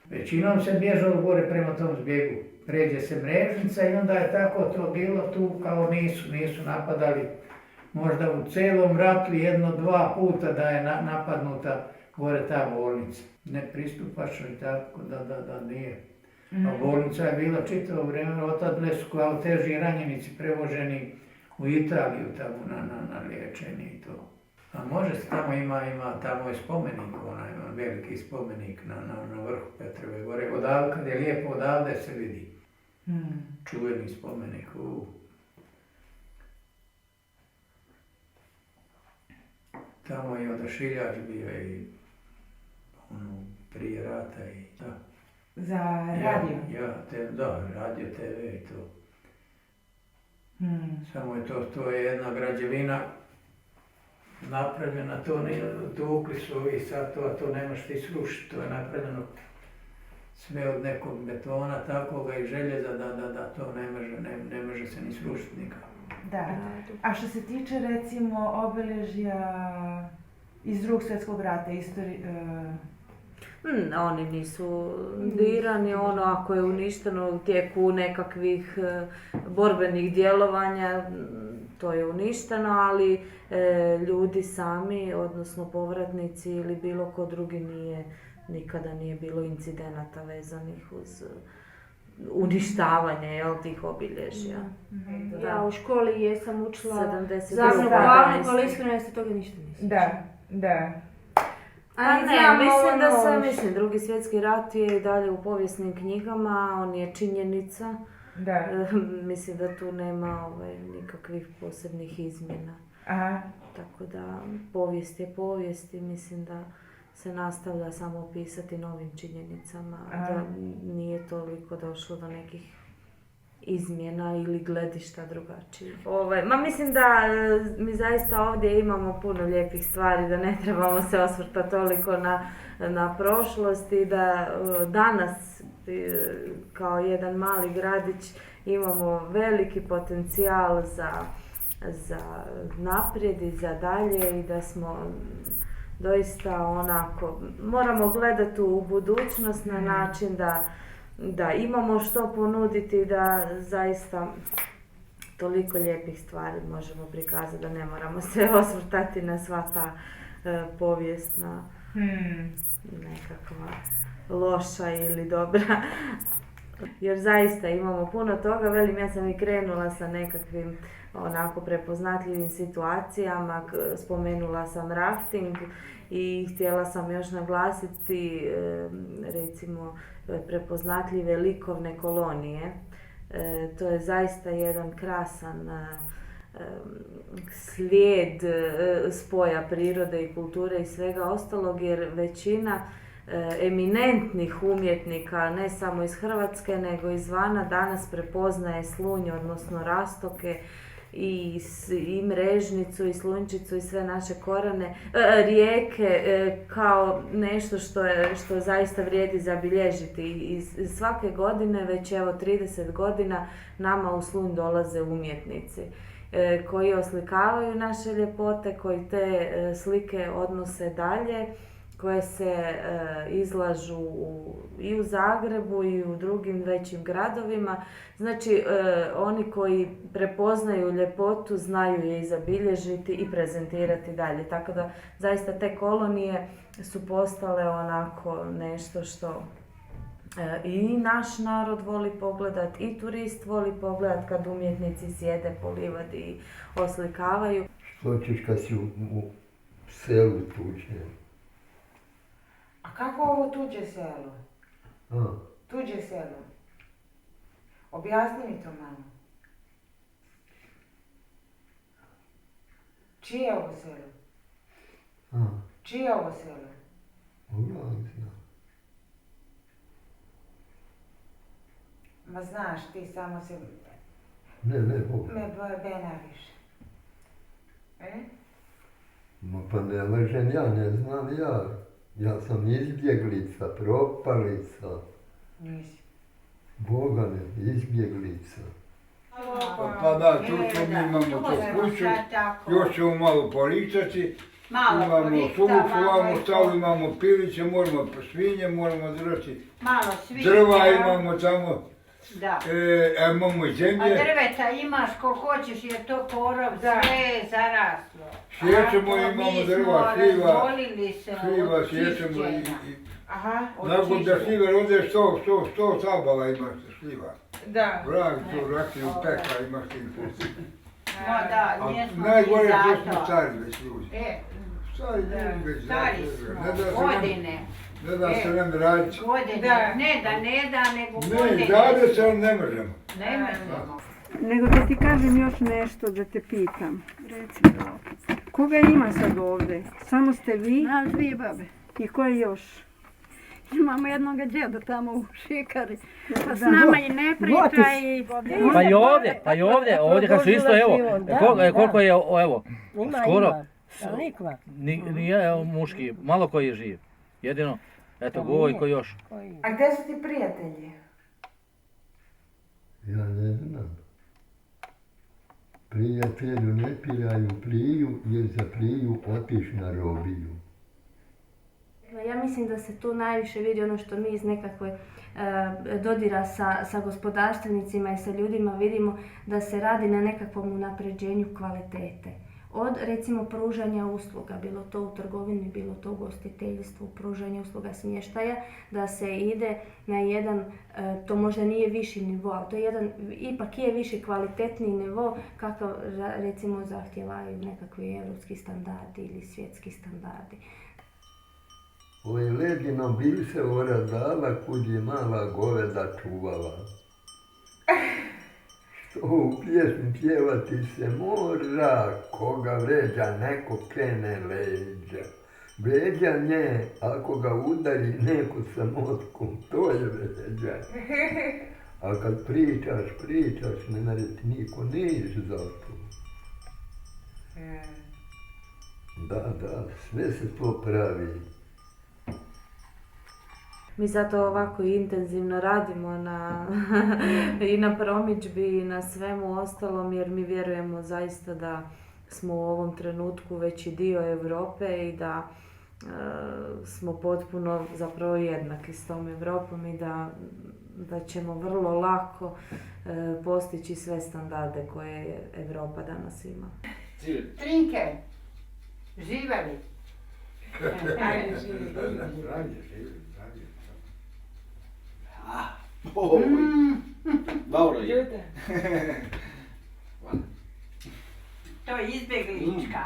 Većinom se bježalo gore prema tom zbjegu. Pređe se Mrežnica i onda je tako to bilo tu kao nisu napadali. Možda u cijelom ratu 1-2 puta da je napadnuta gore ta bolnica. Nepristupačno i tako da nije. A bolnica je bila čitavo vrijeme, otadle su kao teži ranjenici prevoženi u Italiju tamo na liječenje i to. A može se tamo tamo je spomenik, onaj veliki spomenik na vrhu Petrove gore. Kad je lijepo odavde se vidi. Čuveni spomenik. Tamo je Odašiljač bio i prije rata i da. Za radio? Da, radio, TV i to. Samo je to je jedna građevina napravljena, tukli su ovi sad to nemaš ti srušiti, to je napravljeno sve od nekog betona takoga i željeza da to ne može se ni srušiti nikako. Da. A što se tiče recimo obilježja iz Drugog svjetskog rata, oni nisu dirani, ako je uništeno u tijeku nekakvih borbenih djelovanja, to je uništeno, ali ljudi sami, odnosno povratnici ili bilo ko drugi nikada nije bilo incidenata vezanih uz uništavanje tih obilježja. Ja u školi jesam učila 72. Zakon o glavnom, ali iskreno ja se toga ništa nisam. Da. Mislim, Drugi svjetski rat je i dalje u povijesnim knjigama, on je činjenica. Da. Mislim da tu nema nikakvih posebnih izmjena. Aha. Tako da povijest je povijest i mislim da se nastavlja samo pisati novim činjenicama, da nije toliko došlo do nekih izmjena ili gledišta drugačijih. Mislim da mi zaista ovdje imamo puno lijepih stvari, da ne trebamo se osvrtati toliko na prošlost i da danas kao jedan mali gradić imamo veliki potencijal za naprijed i za dalje i da smo doista onako, moramo gledati u budućnost na način da imamo što ponuditi, da zaista toliko lijepih stvari možemo prikazati da ne moramo se osvrtati na sva ta povijesna nekakva loša ili dobra. Jer zaista imamo puno toga, velim, ja sam i krenula sa nekakvim onako prepoznatljivim situacijama, spomenula sam rafting i htjela sam još naglasiti recimo prepoznatljive likovne kolonije. To je zaista jedan krasan slijed spoja prirode i kulture i svega ostalog, jer većina eminentnih umjetnika, ne samo iz Hrvatske, nego izvana, danas prepoznaje Slunj, odnosno Rastoke i Mrežnicu i Slunjčicu i sve naše korane, rijeke kao nešto što zaista vrijedi zabilježiti. I svake godine, već evo 30 godina, nama u Slunj dolaze umjetnici koji oslikavaju naše ljepote, koji te slike odnose dalje, koje se izlažu i u Zagrebu i u drugim većim gradovima. Znači, oni koji prepoznaju ljepotu znaju je i zabilježiti i prezentirati dalje. Tako da, zaista te kolonije su postale onako nešto što i naš narod voli pogledat, i turist voli pogledat kad umjetnici sjede po livadi i oslikavaju. Što ćeš kad si u selu tuđe? A kako ovo tuđe selo? A? Tuđe selo. Objasni mi to malo. Čije je ovo selo? A? Čije je ovo selo? Ulazno. Ma znaš, ti samo se... Ne, ovo. Me benaviš. Ma pa ne lažem ja, ne znam ja. Ja sam izbjeglica, propalica. Nisi. Boga ne, izbjeglica. Pa da, tu mi imamo tu kuću, još ćemo malo poricati, imamo suvu stavu, imamo piliće, moramo svinje, moramo držati drva, imamo tamo, imamo zemlje. A drveta imaš koliko hoćeš jer to korov sve zaraslo. Sjećemo, imamo drva, šljiva, sjećemo i... Nakon da šljive rode, 100 sabala imaš šljiva. Da. Vrag tu rakiju peka imaš ti pusti. Da, nismo najgore mi što zato. smo stari već ljudi. Stari ljudi već Godine. Ne da se nam raditi. Godine, ne da, nego godine. Ne, dade se ali ne možemo. Ne možemo. Nego da ti kažem još nešto, da te pitam. Reci mi opet. Koga ima sad ovdje? Samo ste vi? Nas dvije babe. I ko je još? Imamo jednog djeda tamo u Šikari. Pa s nama i ne priča i... Pa i ovdje kad su isto, evo, koliko je, evo, skoro, nije muški, malo koji je živ. Jedino, eto, Gojko još. A gdje su ti prijatelji? Ja ne znam. Prijatelju ne piraju pliju, jer za pliju otiš na robiju. Ja mislim da se tu najviše vidi ono što mi iz nekakve dodira sa gospodarstvenicima i sa ljudima vidimo, da se radi na nekakvom unapređenju kvalitete. Od recimo pružanja usluga, bilo to u trgovini, bilo to u gostiteljstvu, pružanje usluga smještaja, da se ide na jedan, to možda nije viši nivo, ali to je jedan, ipak je viši kvalitetni nivo kakav recimo zahtijevaju nekakvi europski standardi ili svjetski standardi. Ovo je ledino bil se ora dala, kud je mala goveda čuvala. Što u pjesmi pjevati se mora, koga vređa neko krene leđa. Vređa nje, ako ga udari neko samotkom, to je vređa. A kad pričaš, ne nareti niko niš za to. Da, sve se to pravi. Mi zato ovako intenzivno radimo i na promidžbi i na svemu ostalom jer mi vjerujemo zaista da smo u ovom trenutku veći dio Europe i da smo potpuno zapravo jednaki s tom Europom i da ćemo vrlo lako postići sve standarde koje Europa danas ima. Trinke, živeli. Ajde, živeli. Dobro je. To je izbjeglička.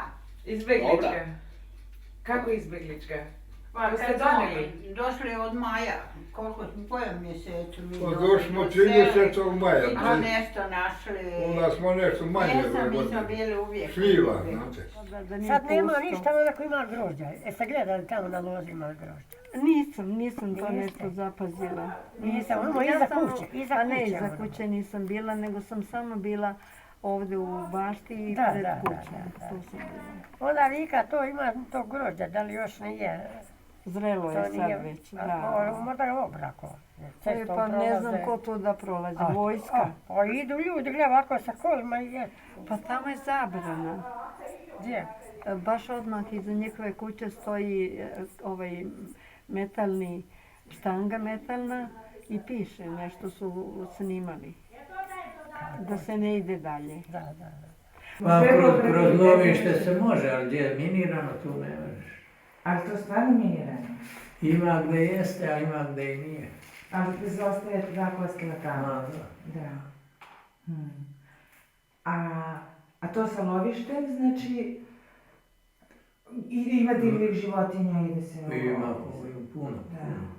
Izbjeglička. Kako izbjeglička? Pa ste kad donijeli? došli od maja, koliko smo, kojem mjesecu mi Pa došli smo 30. maja. I to nešto našli. Onda smo nešto manje. Jesam, mi smo bili uvijek. Šljiva, znate. Sad nema ništa, onako ima grožđa. Jeste gledali tamo na lozi ima grožđa? Nisam to nešto zapazila. Nisam, ono iza kuće. A ne, iza kuće nisam bila, nego sam samo bila ovdje u bašti i pred kućom. Onda vika, to ima to grožđa, da li još nije? Zrelo je sad već, da. Možda je obrako. Pa ne znam ko tu da prolazi, vojska. Pa idu ljudi, gleda ovako sa kolima i jedu. Pa tamo je zabrana. Gdje? Baš odmah iza njihove kuće stoji ovaj metalni, štanga metalna i piše, nešto su snimali. Da se ne ide dalje. Da. Pa kroz lovište se može, ali gdje je minirano, tu ne možeš. Ali to stvarno minirano? Ima gdje jeste, a ima gdje i nije. Ali zaostaje dva kostila tamo? Da. A to sa lovištem, znači, ima divljih životinja i da se... Ima puno.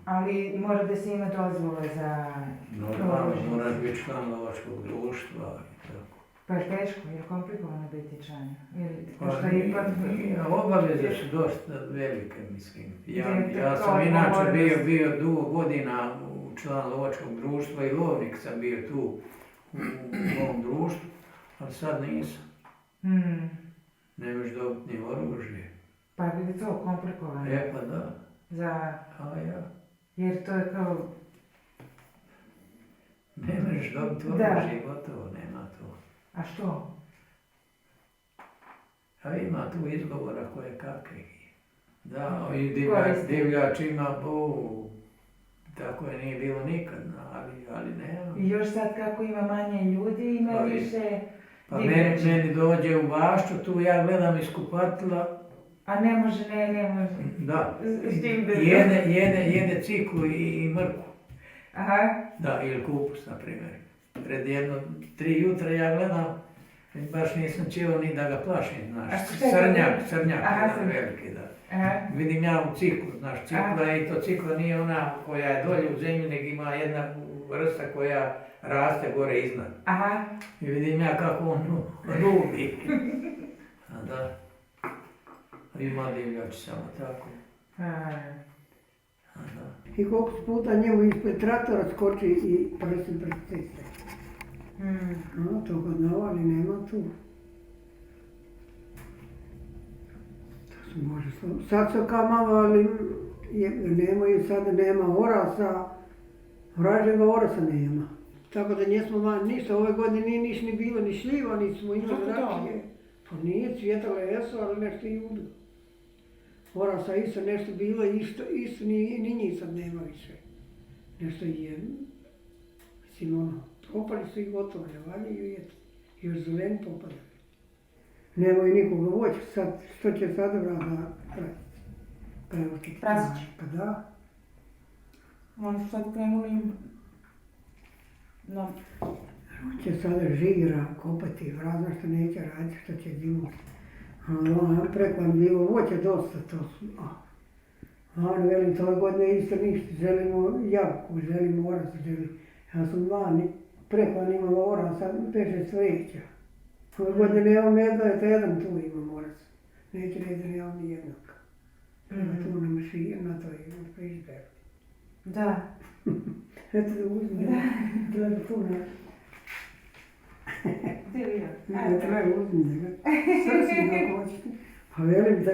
Ali mora da se ima dozvole za... Normalno, moraš biti član lovačkog društva i tako. Pa je teško, je komplikovano biti član? Obaveze su dosta velike, mislim. Ja sam inače bio dugo godina član lovačkog društva i lovnik sam bio tu u ovom društvu, ali sad nisam. Ne možeš dobiti ni oružje. Pa je to komplikovano? Pa da. Ja. Jer to je kao... Ne možeš dobiti oružje, gotovo, nema to. A što? A ima tu izgovora koje kakvih. Da, i divljač ima tako je nije bilo nikad, ali nema. I još sad kako ima manje ljudi, ima više... Pa meni dođe u bašću, tu ja gledam iz kupatila. A ne može. Da, jede ciklu i mrku. Aha. Da, ili kupus, na primjer. Pred 3 jutra ja gledam, baš nisam čeo ni da ga plašim, znaš. Srnjak, jedan veliki, da. Vidim ja u ciklu, znaš, cikla i to cikla nije ona koja je dolje u zemlji, nego ima jedna vrsta koja raste gore iznad. I vidim ja kako on rubi. Da. Ima divljač samo tako. I koliko puta njemu ispred traktora skoči i prsi pred ceste. To kad navali nema tu. To se može sad su kao malo, ali nemaju sad, nema orasa, vražega orasa nema. Tako da nismo van ništa, ove godine nije niš ni bilo, ni šljiva, nismo imali rakije. Pa nije, cvjetalo jesu, ali nešto i ubilo. Orasa isto nešto bilo, isto ni njih sad nema više. Nešto je, mislim propali su i gotovo, ne valjaju jeti. Još zeleni popadaju. Nemaju nikoga voća, sad, što će sad vrata praviti? Prasići? Pa da. Oni su sad krenuli... Će sada žira kopati, vrazno što neće raditi, što će zimuti. Preko vam bilo voće dosta, to su. Oni velim, tove godine isto ništa, želimo jabuku, želimo oras, ja sam vani, preko vam imala orasa, 5-6 sveća. Ove godine nemam jedno, eto jedan tu imam oras. Neće reći da nemam ni jednog. Tu na mašinu, na to imam frižder. Da. Eto da uzmem, treba tu na... Treba uzmem, sve si ga hoćete. Pa velim da...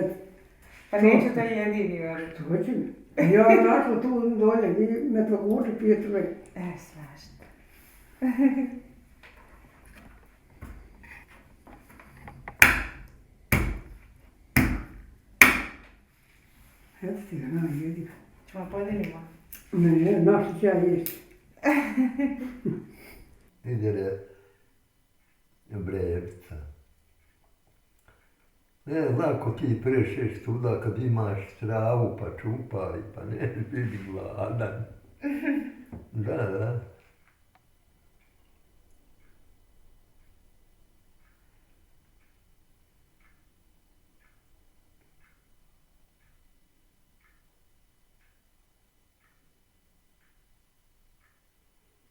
Pa neću taj jedini, Hoće mi. Ja našla tu dolje, me to vuče pjetve. Svašta. Eto ti ga, na, jedi ga. Ćemo podijelimo? Ne, našli ću ja jesti. Idere Brejevica. Ne, lako ti prešeš tuda kad imaš travu pa čupaj, pa ne biti gladan. Da.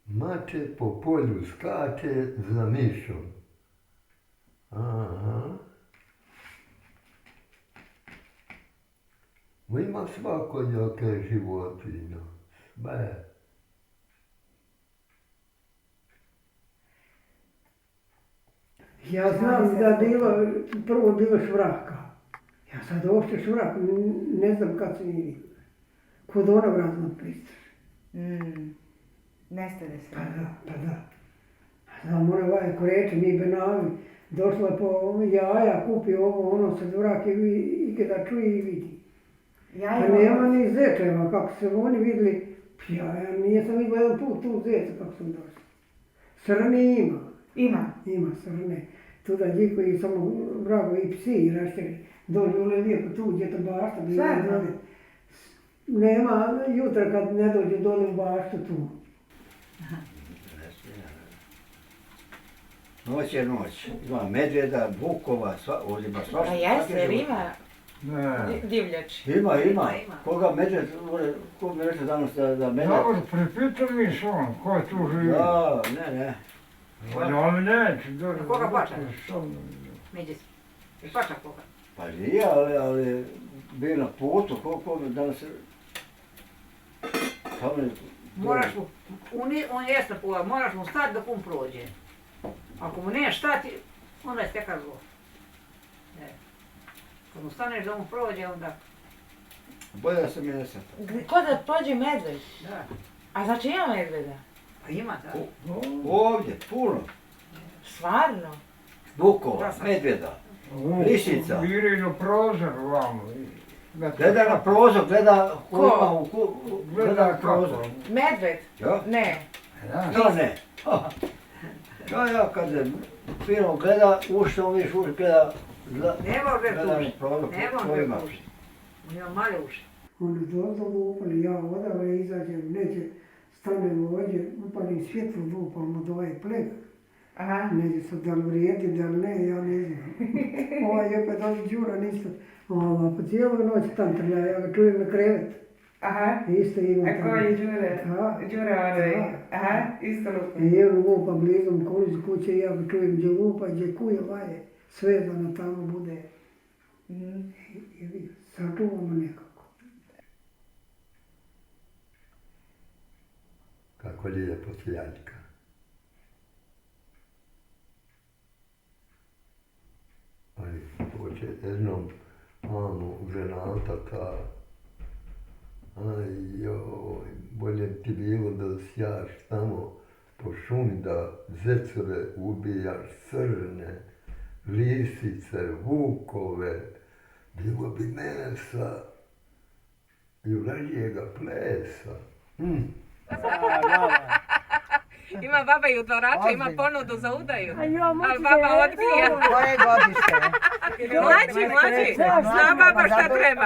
Mače po polju skače za mišom. Aha. Ima svakojake životinja. Sve. Ja znam da bilo, prvo bilo švraka. Ja sad uopšte švrak, ne znam kad se nije vidio. Kod onog raznog pristaš. Nestade se. Pa da. Znam, ona vajko reče, mi Benavi, došla po jaja, kupi ovo, ono, sad vrak i kada čuje i vidi. Pa nema ni zečeva, kako se oni vidjeli, ja nisam vidjela jedan put tu zeca kako sam došla. Srne ima. Ima srne. Tuda djeko i samo vrago i psi rašteri. Dođu ule lijepo tu, gdje to bašta. Nema jutra kad ne dođe dole u baštu tu. Noć je noć. Ima medvjeda, vukova, ovdje ima svašta. A jeste, jer ima divljač? Ima. Koga medvjed, ko mi reče danas da medvjed... Dobro, pripitaj mi se on, ko tu živi. Da, ne. Ali neće. Koga pača? Međes. I pača koga? Pa nije, ali bio na putu, koliko mi danas... Moraš mu, on jest na pola, moraš mu stati dok on prođe. Ako mu neš stati, onda je stekar zlo. Kad mu staneš da on prođe, onda... Bolje da se mi ne sata. Ko da prođe medved? Da. A znači ima medveda? Pa ima, da. Ovdje, puno. Stvarno? Vukova, medvjeda, lisica. Viri na prozor vamo. Gleda na prozor, gleda Ko? Gleda na prozor. Medved? Ja? Ne. Ja ne. Ja kad fino gleda, ušto viš gleda... Ne može tuži. Prozor, Ne može tuži. On ima male uši. Oni dozvolu upali, ja odavle izađem, neće stanem ovdje, upalim svjetlo, lupam od ovaj pleg. Neće sad da li vrijedi, da li ne, ja ne znam. Ovaj je opet ovdje Đura ništa. Po cijelu noć tam trlja, ja ga čujem na krevet. Isto ima tamo. A ko je Đure? Đure onaj, isto lupa. I evo lupa blizom kuće, ja ga čujem gdje lupa, gdje kuje vaje. Svezano tamo bude. I sačuvamo nekako. Kako lijepo sjaljka. Ali hoće jednom mamu granata ta, ajoj, bolje ti bilo da sjaš tamo po šumi da zecove ubijaš, srne, lisice, vukove, bilo bi mesa i vražjega plesa. Ima baba i u dvoraču, ima ponudu za udaju. Ali baba odbija. Koje godište? Mlađi. Zna baba šta treba.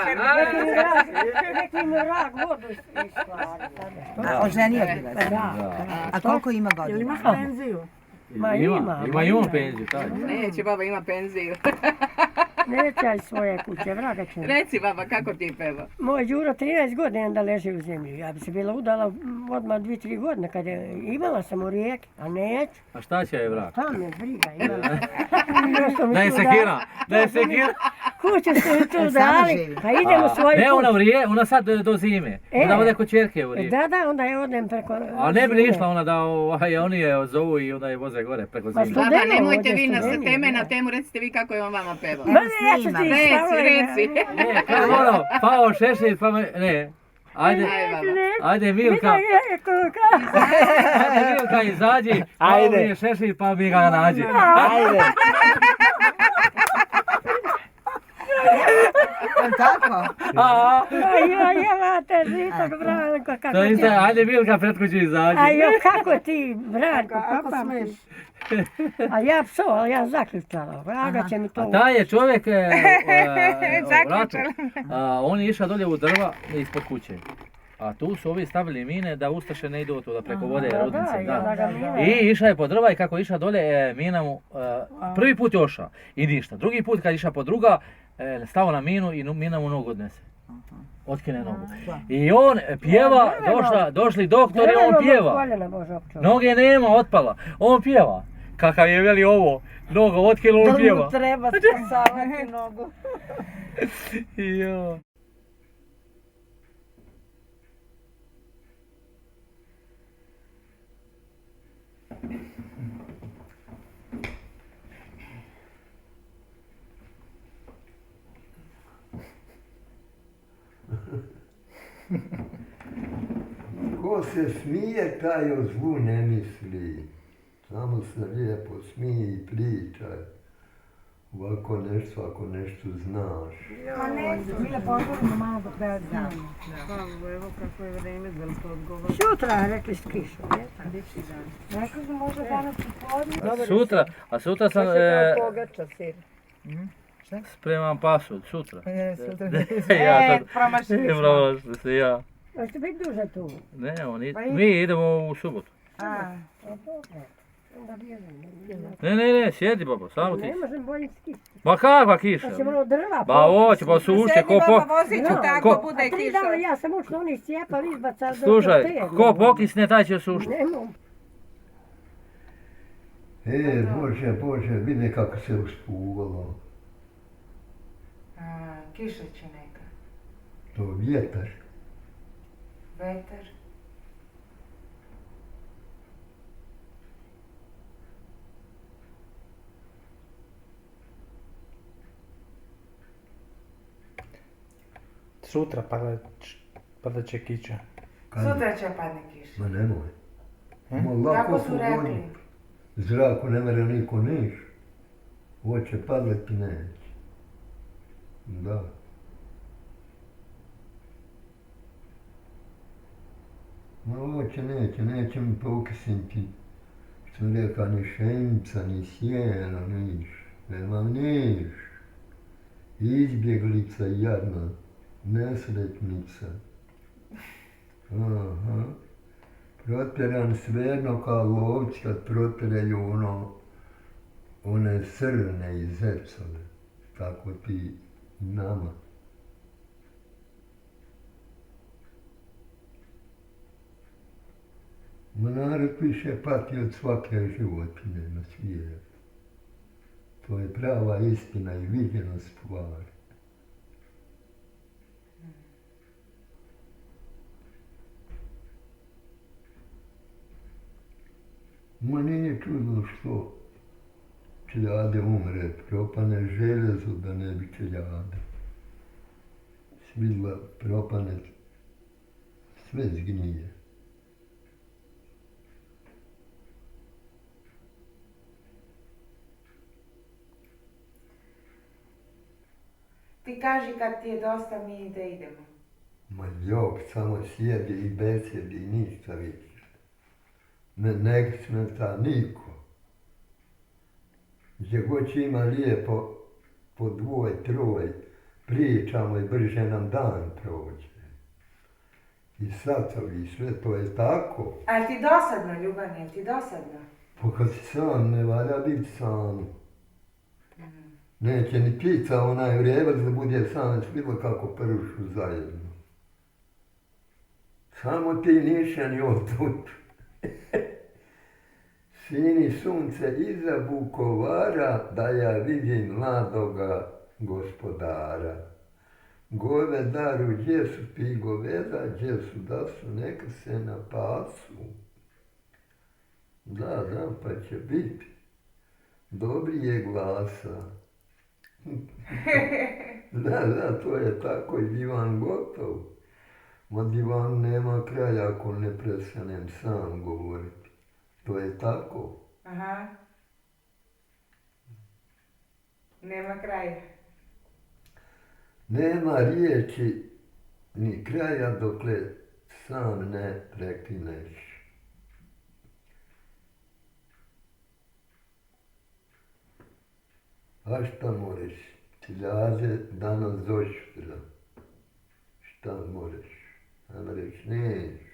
Neki mi rak vodu iskladi. A oženio bi vas? Da. A koliko ima godina? Jel imaš penziju? Ma ima. Ima i on penziju, taj. Neće baba ima penziju. Nećaj svoje kuće, vraga će. Reci baba, kako ti peva? Moj Đuro 13 godina da leži u zemlji. Ja bi se bila udala odmah 2-3 godine kad je imala sam u rijeki, a neću. A šta će je vrat? Tam je briga imala. Da je sekira. Kuću ste mi tu dali, pa idemo svoju kuću. Ne, ona sad do zime. Onda ode kod čerke u rijeku. Da, onda je odem preko A ne bi išla ona da oni je zovu i onda je voze gore preko zime. Baba, nemojte vi na teme na temu, recite vi kako je on vama pevao. Ma ne, ja ću ti Reci. Ne, kao ono, pao šešir, pa me, ne. Ajde Milka. Ajde Milka izađi, Ajde. pa mi je šešir pa mi ga nađi. Ajde. Tako? Ja te Žitak, Branko, kako To ti... isto, ajde Milka pred kuću izađi. Ajo, kako ti, Branko, kako smiješ? A ja pso, ali ja zaključala. Vraga će mi to... A taj je čovjek u ratu, on je išao dolje u drva ispod kuće. A tu su ovi stavili mine da ustaše ne idu tuda preko vode Rudnice. I išao je po drva i kako je išao dolje, mina mu prvi put je ošao i ništa. Drugi put kad je išao po druga, stao na minu i mina mu nogu odnese. Otkine nogu. I on pjeva, došli doktori, on pjeva. Noge nema, otpala. On pjeva. Kakav je veli ovo, noga otkilo, on pjeva. Drvu treba spasavati nogu. Jo. Ko se smije, taj o zlu ne misli. Samo se lijepo smije i pričaj. Ovako nešto, ako nešto znaš. Mile, pozvorimo malo dok da znam. Evo kako je vreme, da li to odgovara? Sutra, rekli s kišom. Rekli smo možda danas popodne. Sutra sam... Pogača sir. Spremam pasulj, sutra. Sutra. Promašili se, ja. Hoćete biti duže tu? Ne, mi idemo u subotu. Ne, sjedi baba, samo ti. Ne možem bolje s kišom. Ma kakva kiša? Pa ćemo drva. Ba oće, pa sušće, ko po... Vozit ću tako, bude kiša. 3 dana ja sam učila onih cijepa, izbaca... Slušaj, ko pokisne, taj će sušiti. Bože, vidi kako se uspuvalo. Kiša će neka. To vjetar. Vetar. Sutra pada će kiša. Sutra će padne kiša. Ma nemoj. Kako su rekli? Zraku ne mere niko niš. Hoće padati neće. Da. Ma hoće neće mi pokisniti. Što reka, ni šenica, ni sjena, niš. Nemam niš. Izbjeglica jadna. Nesretnica. Aha. Protjeran svejedno kao lovci kad protjeraju one srne i zecove. Tako ti nama. Ma narod više pati od svake životinje na svijetu. To je prava istina i viđena stvar. Ma nije čudno što čeljade umre, propane željezo da ne bi čeljade. Svidla propane, sve zgnije. Ti kaži kad ti je dosta, mi da idemo. Ma jok, samo sjedi i besjedi i ništa više. Ne smeta niko. Gdje god će ima lijepo po 2-3 pričamo i brže nam dan prođe. I satovi, sve to je tako. Ali ti dosadno, Ljubane, ti dosadno? Pa kad si sam, ne valja biti sam. Neće ni ptica onaj vrebac da bude sam, vidjela kako pršu zajedno. Samo ti nišani otud. Sini sunce iza Vukovara, da ja vidim mladoga gospodara. Govedaru, gdje su ti goveda, gdje su da su, neka se napasu. Da, pa će biti. Dobri je glasa. Da, to je tako i divan gotov. Ma divan nema kraja ako ne prestanem sam govoriti. To je tako. Aha. Nema kraja. Nema riječi ni kraja dokle sam ne prekineš. A šta možeš? Ti raze danas doštra. Šta možeš? A reći, neš.